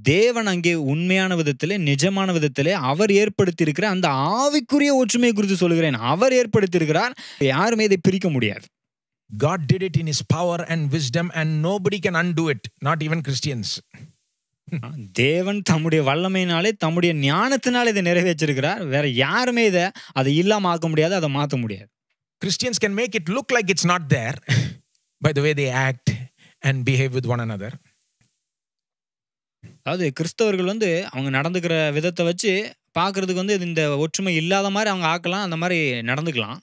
தேவன் அங்கே உண்மையான விதத்திலே, நிஜமான விதத்திலே அவர் ஏற்படுத்தி இருக்கிற அந்த ஆவிக்குரிய ஒற்றுமையை குறித்து சொல்கிறேன். அவர் ஏற்படுத்தி இருக்கிறார், யாருமே இதை பிரிக்க முடியாது. God did it in his power and wisdom and nobody can undo it, not even Christians. தேவன் தம்முடைய வல்லமையினாலே, தம்முடைய ஞானத்தினாலே இதை நிறைவேற்றிருக்கிறார். வேற யாருமே அதை இல்லாம ஆக்க முடியாது, அதை மாற்ற முடியாது. Christians can make it look like it's not there by the way they act and behave with one another. அதாவது கிறிஸ்தவர்கள் அவங்க நடந்துக்கிற விதத்தை வச்சு பார்க்கறதுக்கு வந்து இந்த ஒற்றுமை இல்லாத மாரி அவங்க ஆக்கலாம். அந்த மாரி நடந்துக்கலாம்.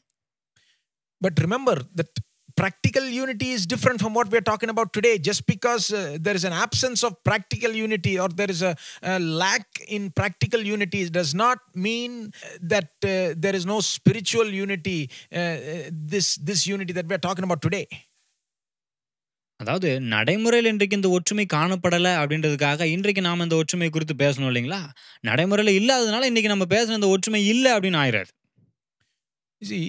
But remember that practical unity is different from what we are talking about today. Just because there is an absence of practical unity or there is a lack in practical unity does not mean that there is no spiritual unity, this unity that we are talking about today. அதாவது நடைமுறையில இன்றைக்கு இந்த ஒற்றுமை காணப்படல அப்படின்றதுக்காக, இன்றைக்கு நாம இந்த ஒற்றுமை குறித்து பேசணும் இல்லைங்களா? நடைமுறையில இல்லாததுனால இன்னைக்கு நம்ம பேசுன இந்த ஒற்றுமை இல்ல அப்படின்னு ஆயிராது. You see,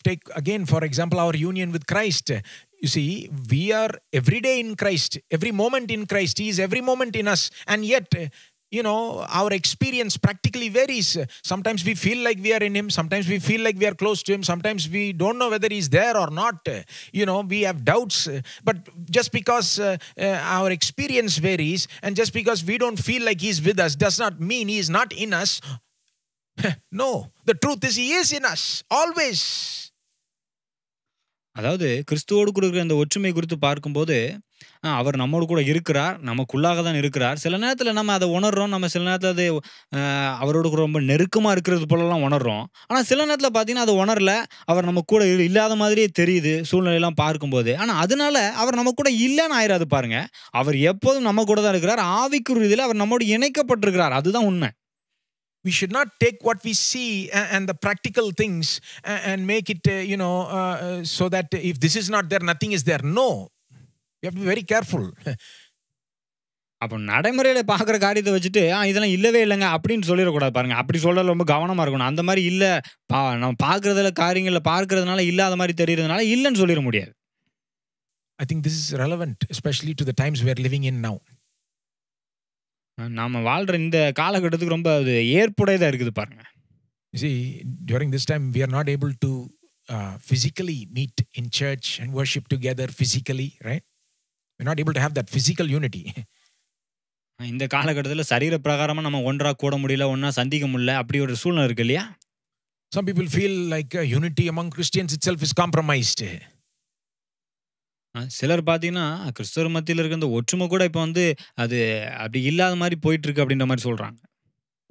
take again, for example, our union with Christ. You see, we are every day in Christ, every moment in Christ. He is every moment in us. And yet, you know, our experience practically varies. Sometimes we feel like we are in Him. Sometimes we feel like we are close to Him. Sometimes we don't know whether He's there or not. You know, we have doubts. But just because our experience varies and just because we don't feel like He's with us does not mean He is not in us. No, the truth is He is in us always. அதாவது கிறிஸ்துவோடு கூட இருக்கிற இந்த ஒற்றுமை குறித்து பார்க்கும்போது, அவர் நம்மோடு கூட இருக்கிறார். நமக்குள்ளாக தான் இருக்கிறார். சில நேரத்தில நம்ம அத உணர்றோம். நம்ம சில நேரத்தில அது அவரோடு கூட ரொம்ப நெருக்கமா இருக்கிறது போலலாம் உணர்றோம். ஆனா சில நேரத்தில பார்த்தீங்கன்னா, அது உணரல. அவர் நம்ம கூட இல்லாத மாதிரியே தெரியுது, சூழ்நிலையெல்லாம் பார்க்கும்போது. ஆனா அதனால அவர் நம்ம கூட இல்லன்னு ஆயிராது பாருங்க. அவர் எப்போதும் நம்ம கூட தான் இருக்கிறார். ஆவிக்குரிய ரீதியில அவர் நம்மோடு இணைக்கப்பட்டிருக்கிறார். அதுதான் உண்மை. We should not take what we see and the practical things and make it, so that if this is not there, nothing is there. No. You have to be very careful. அப்போ நடைமுறையில பார்க்குற காரியத்தை வச்சுட்டு, இதெல்லாம் இல்லவே இல்லங்க அப்படின்னு சொல்லிறக்கூடாது பாருங்க. அப்படி சொல்றதுல ரொம்ப கவனமா இருக்கணும். அந்த மாரி இல்ல, நம்ம பார்க்குறதுல காரியங்கள பார்க்கிறதுனால இல்லாத மாரி தெரியறதுனால இல்லன்னு சொல்லிற முடியாது. I think this is relevant, especially to the times we are living in now. நாம வாழ்ற இந்த காலகட்டத்துக்கு ரொம்ப அது ஏற்புடையதா இருக்குது பாருங்க. You see, during this time we are not able to physically meet in church and worship together physically, right? We're not able to have that physical unity. இந்த காலகட்டத்துல சரீர பிரகாரமா நம்ம ஒன்றா கூட முடியல, ஒண்ணா சந்திக்க முடியல, அப்படி ஒரு சூழ்நிலை இருக்கு இல்லையா? Some people feel like unity among Christians itself is compromised. சிலர் பார்த்தீங்கன்னா, கிறிஸ்தவர் மத்தியில இருக்க இந்த ஒற்றுமை கூட இப்ப வந்து அது அப்படி இல்லாத மாரி போயிட்டு இருக்கு அப்படின்ற மாரி சொல்றாங்க.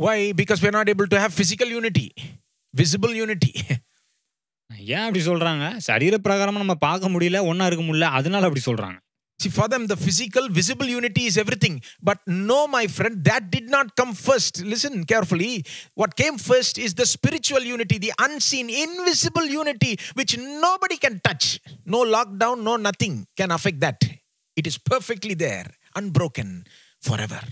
Why? Because we're not able to have physical unity, visible unity. ஏன் அப்படி சொல்றாங்க? சரீர பிரகாரமா நம்ம பார்க்க முடியல, ஒண்ணா இருக்க முடியல, அதனால அப்படி சொல்றாங்க. See, for them, the physical, visible unity is everything. But no, my friend, that did not come first. Listen carefully. What came first is the spiritual unity, the unseen, invisible unity, which nobody can touch. No lockdown, no nothing can affect that. It is perfectly there, unbroken, forever.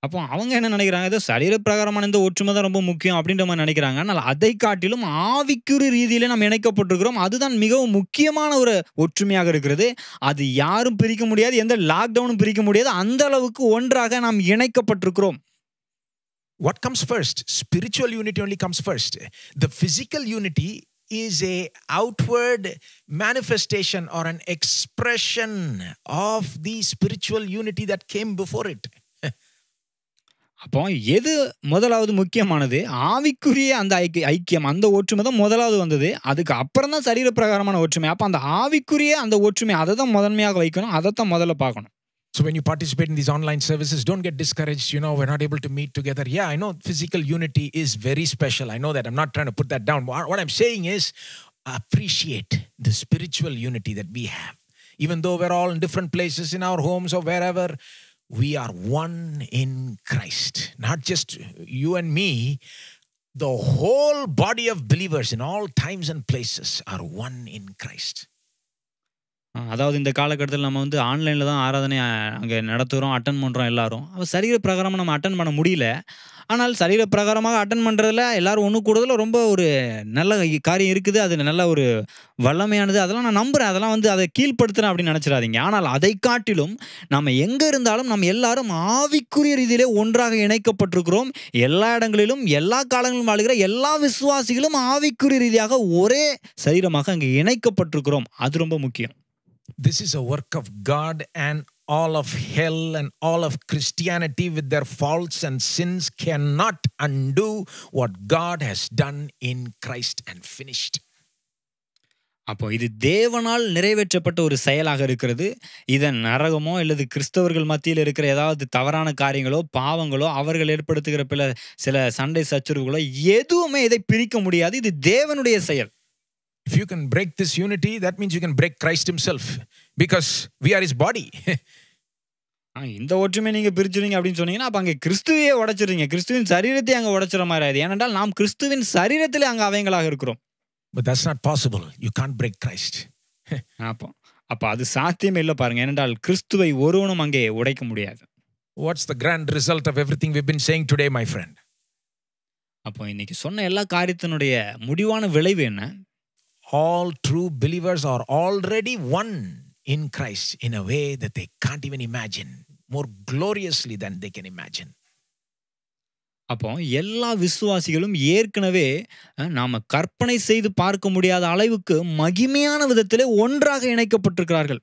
அப்போ அவங்க என்ன நினைக்கிறாங்க? ஏதோ சரீர பிரகாரமான இந்த ஒற்றுமை தான் ரொம்ப முக்கியம் அப்படின்ற மாதிரி நினைக்கிறாங்க. ஆனால் அதை காட்டிலும் ஆவிக்குரிய ரீதியிலே நாம் இணைக்கப்பட்டிருக்கிறோம். அதுதான் மிகவும் முக்கியமான ஒரு ஒற்றுமையாக இருக்கிறது. அது யாரும் பிரிக்க முடியாது, எந்த லாக்டவுனும் பிரிக்க முடியாது. அந்த அளவுக்கு ஒன்றாக நாம் இணைக்கப்பட்டிருக்கிறோம். What comes first? Spiritual unity only comes first. The physical unity is a outward manifestation or an expression of the spiritual unity that came before it. அப்போ எது முதலாவது முக்கியமானது? ஆவிக்குரிய அந்த ஐக்கியம், அந்த ஒற்றுமை தான் முதலாவது வந்தது. அதுக்கு அப்புறம் தான் சரீர பிரகாரமான ஒற்றுமை. அப்போ அந்த ஆவிக்குரிய அந்த ஒற்றுமை அதை தான் முதன்மையாக வைக்கணும். அதைத்தான் முதல்ல பார்க்கணும். So when you participate in these online services, don't get discouraged. We're not able to meet together. Yeah, I know physical unity is very special. I know that. I'm not trying to put that down. What I'm saying is appreciate the spiritual unity that we have. Even though we're all in different places in our homes or wherever, we are one in Christ. Not just you and me. The whole body of believers in all times and places are one in Christ. அதாவது இந்த காலகட்டத்தில் நம்ம வந்து ஆன்லைனில் தான் ஆராதனை அங்கே நடத்துகிறோம், அட்டன் பண்ணுறோம் எல்லாரும். அப்போ சரீர பிரகாரமாக நம்ம அட்டன் பண்ண முடியல. ஆனால் சரீர பிரகாரமாக அட்டன் பண்ணுறதுல எல்லாரும் ஒன்று கூடுதல ரொம்ப ஒரு நல்ல காரியம் இருக்குது. அது நல்ல ஒரு வல்லமையானது. அதெல்லாம் நான் நம்புகிறேன். அதெல்லாம் வந்து அதை கீழ்ப்படுத்துகிறேன் அப்படின்னு நினச்சிடாதீங்க. ஆனால் அதை காட்டிலும் நம்ம எங்கே இருந்தாலும் நம்ம எல்லாரும் ஆவிக்குரிய ரீதியிலே ஒன்றாக இணைக்கப்பட்டிருக்கிறோம். எல்லா இடங்களிலும் எல்லா காலங்களிலும் வாழ்கிற எல்லா விசுவாசிகளும் ஆவிக்குரிய ரீதியாக ஒரே சரீரமாக அங்கே இணைக்கப்பட்டிருக்கிறோம். அது ரொம்ப முக்கியம். This is a work of God, and all of hell and all of Christianity with their faults and sins cannot undo what God has done in Christ and finished. அப்போ இது தேவனால் நிறைவேற்றப்பட்ட ஒரு செயலாக இருக்கிறது. இத நரகமோ அல்லது கிறிஸ்தவர்கள் மத்தியில் இருக்கிற ஏதாவது தவறான காரியங்களோ, பாவங்களோ, அவர்கள் ஏற்படுத்துகிற சில சண்டை சச்சரவுகளோ எதுவுமே இதை பிரிக்க முடியாது. இது தேவனுடைய செயல். If you can break this unity, that means you can break Christ himself, because we are his body. இந்த ஒற்றுமை நீங்க பிரிச்சுறீங்க அப்படின்னு சொன்னீங்கன்னா, அப்ப அங்க கிறிஸ்துவையே உடைச்சிடுறீங்க. கிறிஸ்துவின் சரீரத்தை அங்க உடைச்சிற மாதிரி ஆயிடுது. ஏனென்றால் நாம் கிறிஸ்துவின் சரீரத்திலே அங்க அவயங்களாக இருக்கிறோம். But that's not possible. You can't break Christ. அப்ப அது சாத்தியமே இல்ல பாருங்க. ஏனென்றால் கிறிஸ்துவை ஒருவனும் அங்கே உடைக்க முடியாது. What's the grand result of everything we've been saying today, my friend? அப்போ இன்னைக்கு சொன்ன எல்லா காரியத்தினுடைய முடிவான விளைவு என்ன? All true believers are already one in Christ in a way that they can't even imagine, more gloriously than they can imagine. அப்போ எல்லா விசுவாசிகளும் ஏற்கனவே நாம கற்பனை செய்து பார்க்க முடியாத அளவுக்கு மகிமையான விதத்திலே ஒன்றாக இணைக்கப்பட்டிருக்கிறார்கள்.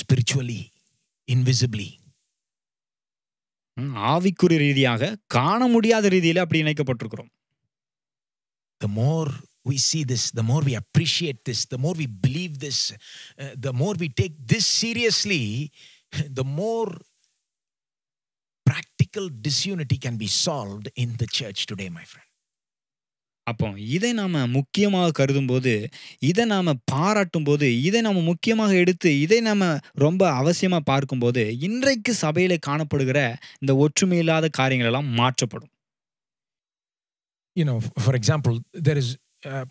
Spiritually, invisibly. ஆவிக்குரிய ரீதியாக காண முடியாத ரீதியில அப்படி இணைக்கப்பட்டிருக்கிறோம். The more we see this, the more we appreciate this, the more we believe this, the more we take this seriously, the more practical disunity can be solved in the church today, my friend. அப்போ இதை நாம முக்கியமாக கருதும்போது, இதை நாம பாராட்டும் போது, இதை நாம முக்கியமாக எடுத்து இதை நாம ரொம்ப அவசியமா பார்க்கும்போது, இன்றைக்கு சபையிலே காணப்படுகிற இந்த ஒற்றுமை இல்லாத காரியங்கள் எல்லாம் மாற்றப்படும். You know, for example, there is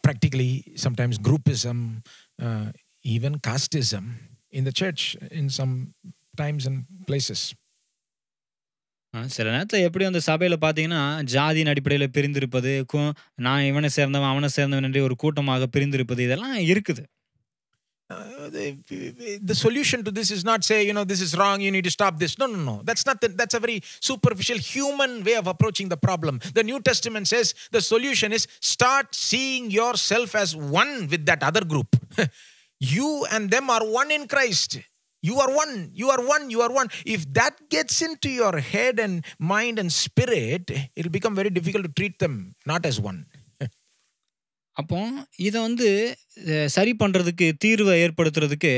practically sometimes groupism, even casteism in the church in some times and places. சில நேரத்தில் எப்படி அந்த சபையில் பார்த்தீங்கன்னா ஜாதியின் அடிப்படையில் பிரிந்திருப்பது, நான் இவனை சேர்ந்தவன் அவனை சேர்ந்தவன் என்று ஒரு கூட்டமாக பிரிந்திருப்பது, இதெல்லாம் இருக்குது. The solution to this is not say, you know, this is wrong, you need to stop this. No. That's a very superficial human way of approaching the problem. The New Testament says the solution is start seeing yourself as one with that other group. You and them are one in Christ. You are one. If that gets into your head and mind and spirit, it'll become very difficult to treat them not as one. அப்போ இதை சரி பண்ணுறதுக்கு, தீர்வை ஏற்படுத்துறதுக்கு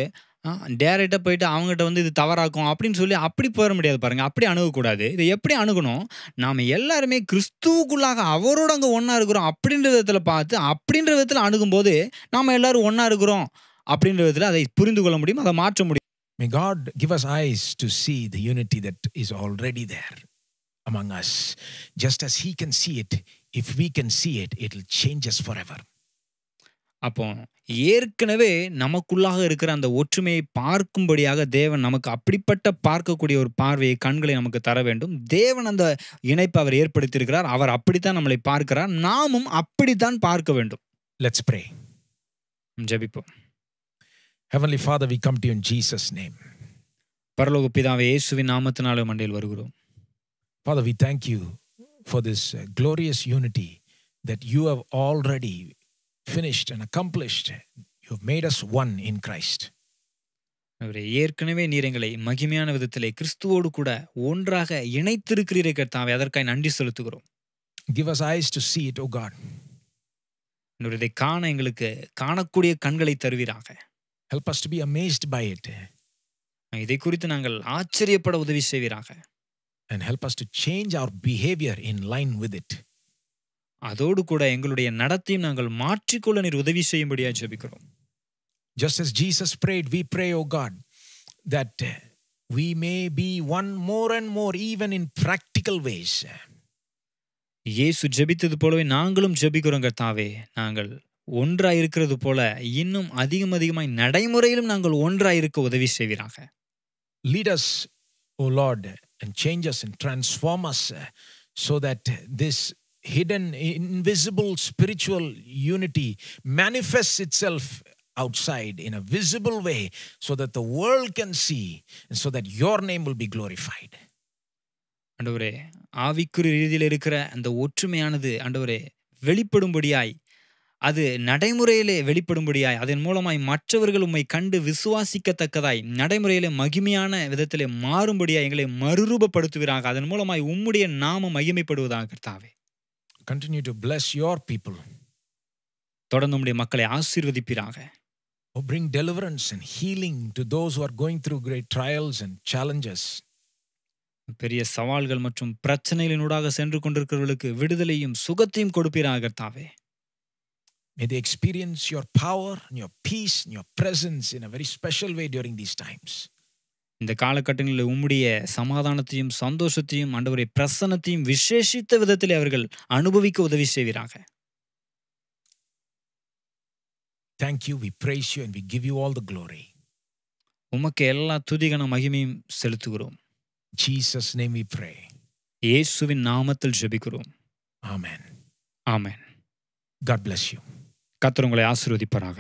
டேரெக்டாக போயிட்டு அவங்ககிட்ட இது தவறாக்கும் அப்படின்னு சொல்லி அப்படி போயிட முடியாது பாருங்கள். அப்படி அணுகக்கூடாது. இதை எப்படி அணுகணும்? நாம் எல்லாருமே கிறிஸ்துவுக்குள்ளாக அவரோட அங்கே ஒன்றா இருக்கிறோம் அப்படின்ற விதத்தில் பார்த்து, அப்படின்ற விதத்தில் அணுகும்போது நாம் எல்லாரும் ஒன்றா இருக்கிறோம் அப்படின்ற விதத்தில் அதை புரிந்து கொள்ள முடியும், அதை மாற்ற முடியும். May God give us eyes to see the unity that is already there among us. Just as He can see it, if we can see it, it will change us forever. அப்போ ஏற்கனவே நமக்குள்ளாக இருக்கிற அந்த ஒற்றுமையை பார்க்கும்படியாக தேவன் நமக்கு அப்படிப்பட்ட பார்க்கக்கூடிய ஒரு பார்வையை, கண்களை நமக்கு தர வேண்டும். தேவன் அந்த இணைப்பை அவர் ஏற்படுத்தியிருக்கிறார். அவர் அப்படித்தான் நம்மளை பார்க்கிறார். நாமும் அப்படித்தான் பார்க்க வேண்டும். Let's pray. ஜெபிப்போம். Heavenly Father, we come to you in Jesus' name. பரலோக பிதாவே, இயேசுவின் நாமத்தினாலே மண்டையில் வருகிறோம். Father, we thank you for this glorious unity that you have already finished and accomplished. You have made us one in Christ. ஏற்கனவே நீர் எங்களை மகிமையான விதத்திலே கிறிஸ்துவோடு கூட ஒன்றாக இணைத்திருக்கிறீரே கர்த்தாவே, அதற்காக நன்றி செலுத்துகிறோம். Give us eyes to see it, O God. இதை காண எங்களுக்கு காணக்கூடிய கண்களை தருவீராக. Help us to be amazed by it. இதை குறித்து நாங்கள் ஆச்சரியப்பட உதவி செய்வீராக. And help us to change our behavior in line with it. அதோடு கூட எங்களுடைய நடத்தையும் நாங்கள் மாற்றிக்கொள்ள நீர் உதவி செய்யும்படியாக ஜெபிக்கிறோம். Just as Jesus prayed, we pray, O God, that we may be one more and more, even in practical ways. இயேசு ஜெபித்தது போலவே நாங்களும் ஜெபிக்கிறோம் கர்த்தாவே. நாங்கள் ஒன்றாய் இருக்கிறது போல இன்னும் அதிகமாய் நடைமுறையிலும் நாங்கள் ஒன்றாய் இருக்க உதவி செய்வீராக. Lead us, O Lord, and change us and transform us so that this hidden, invisible spiritual unity manifests itself outside in a visible way so that the world can see and so that your name will be glorified. ஆண்டவரே, ஆவிக்குரிய ரீதியில் இருக்கிற அந்த ஒற்றுமையானது ஆண்டவரே வெளிப்படும்படியாய், அது நடைமுறையிலே வெளிப்படும்படியாய், அதன் மூலமாய் மற்றவர்கள் உம்மை கண்டு விசுவாசிக்கத்தக்கதாய், நடைமுறையிலே மகிமையான விதத்திலே மாறும்படியாய் எங்களை மறுரூபப்படுத்துவீராக. அதன் மூலமாய் உம்முடைய நாமம் மகிமைப்படுவதாக கர்த்தாவே. Continue to bless your people. தொடர்ந்து உம்முடைய மக்களை ஆசீர்வதிப்பீராக. Oh, bring deliverance and healing to those who are going through great trials and challenges. பெரிய சவால்கள் மற்றும் பிரச்சனைகளினூடாக சென்று கொண்டிருக்கிறவர்களுக்கு விடுதலையும் சுகத்தையும் கொடுப்பீராக கர்த்தாவே. May they experience your power and your peace and your presence in a very special way during these times. இந்த காலகட்டங்களில் உம்முடைய சமாதானத்தையும் சந்தோஷத்தையும் ஆண்டவரே பிரசன்னத்தையும் விசேஷித்த விதத்தில் அவர்கள் அனுபவிக்க உதவி செய்வீராக. Thank you, we praise you and we give you all the glory. உமக்கு எல்லா துதிகன மகிமையும் செலுத்துகிறோம். In Jesus' name we pray. இயேசுவின் நாமத்தில் ஜெபிக்கிறோம். Amen. Amen. God bless you. கர்த்தர் உங்களை ஆசீர்வதிப்பாராக.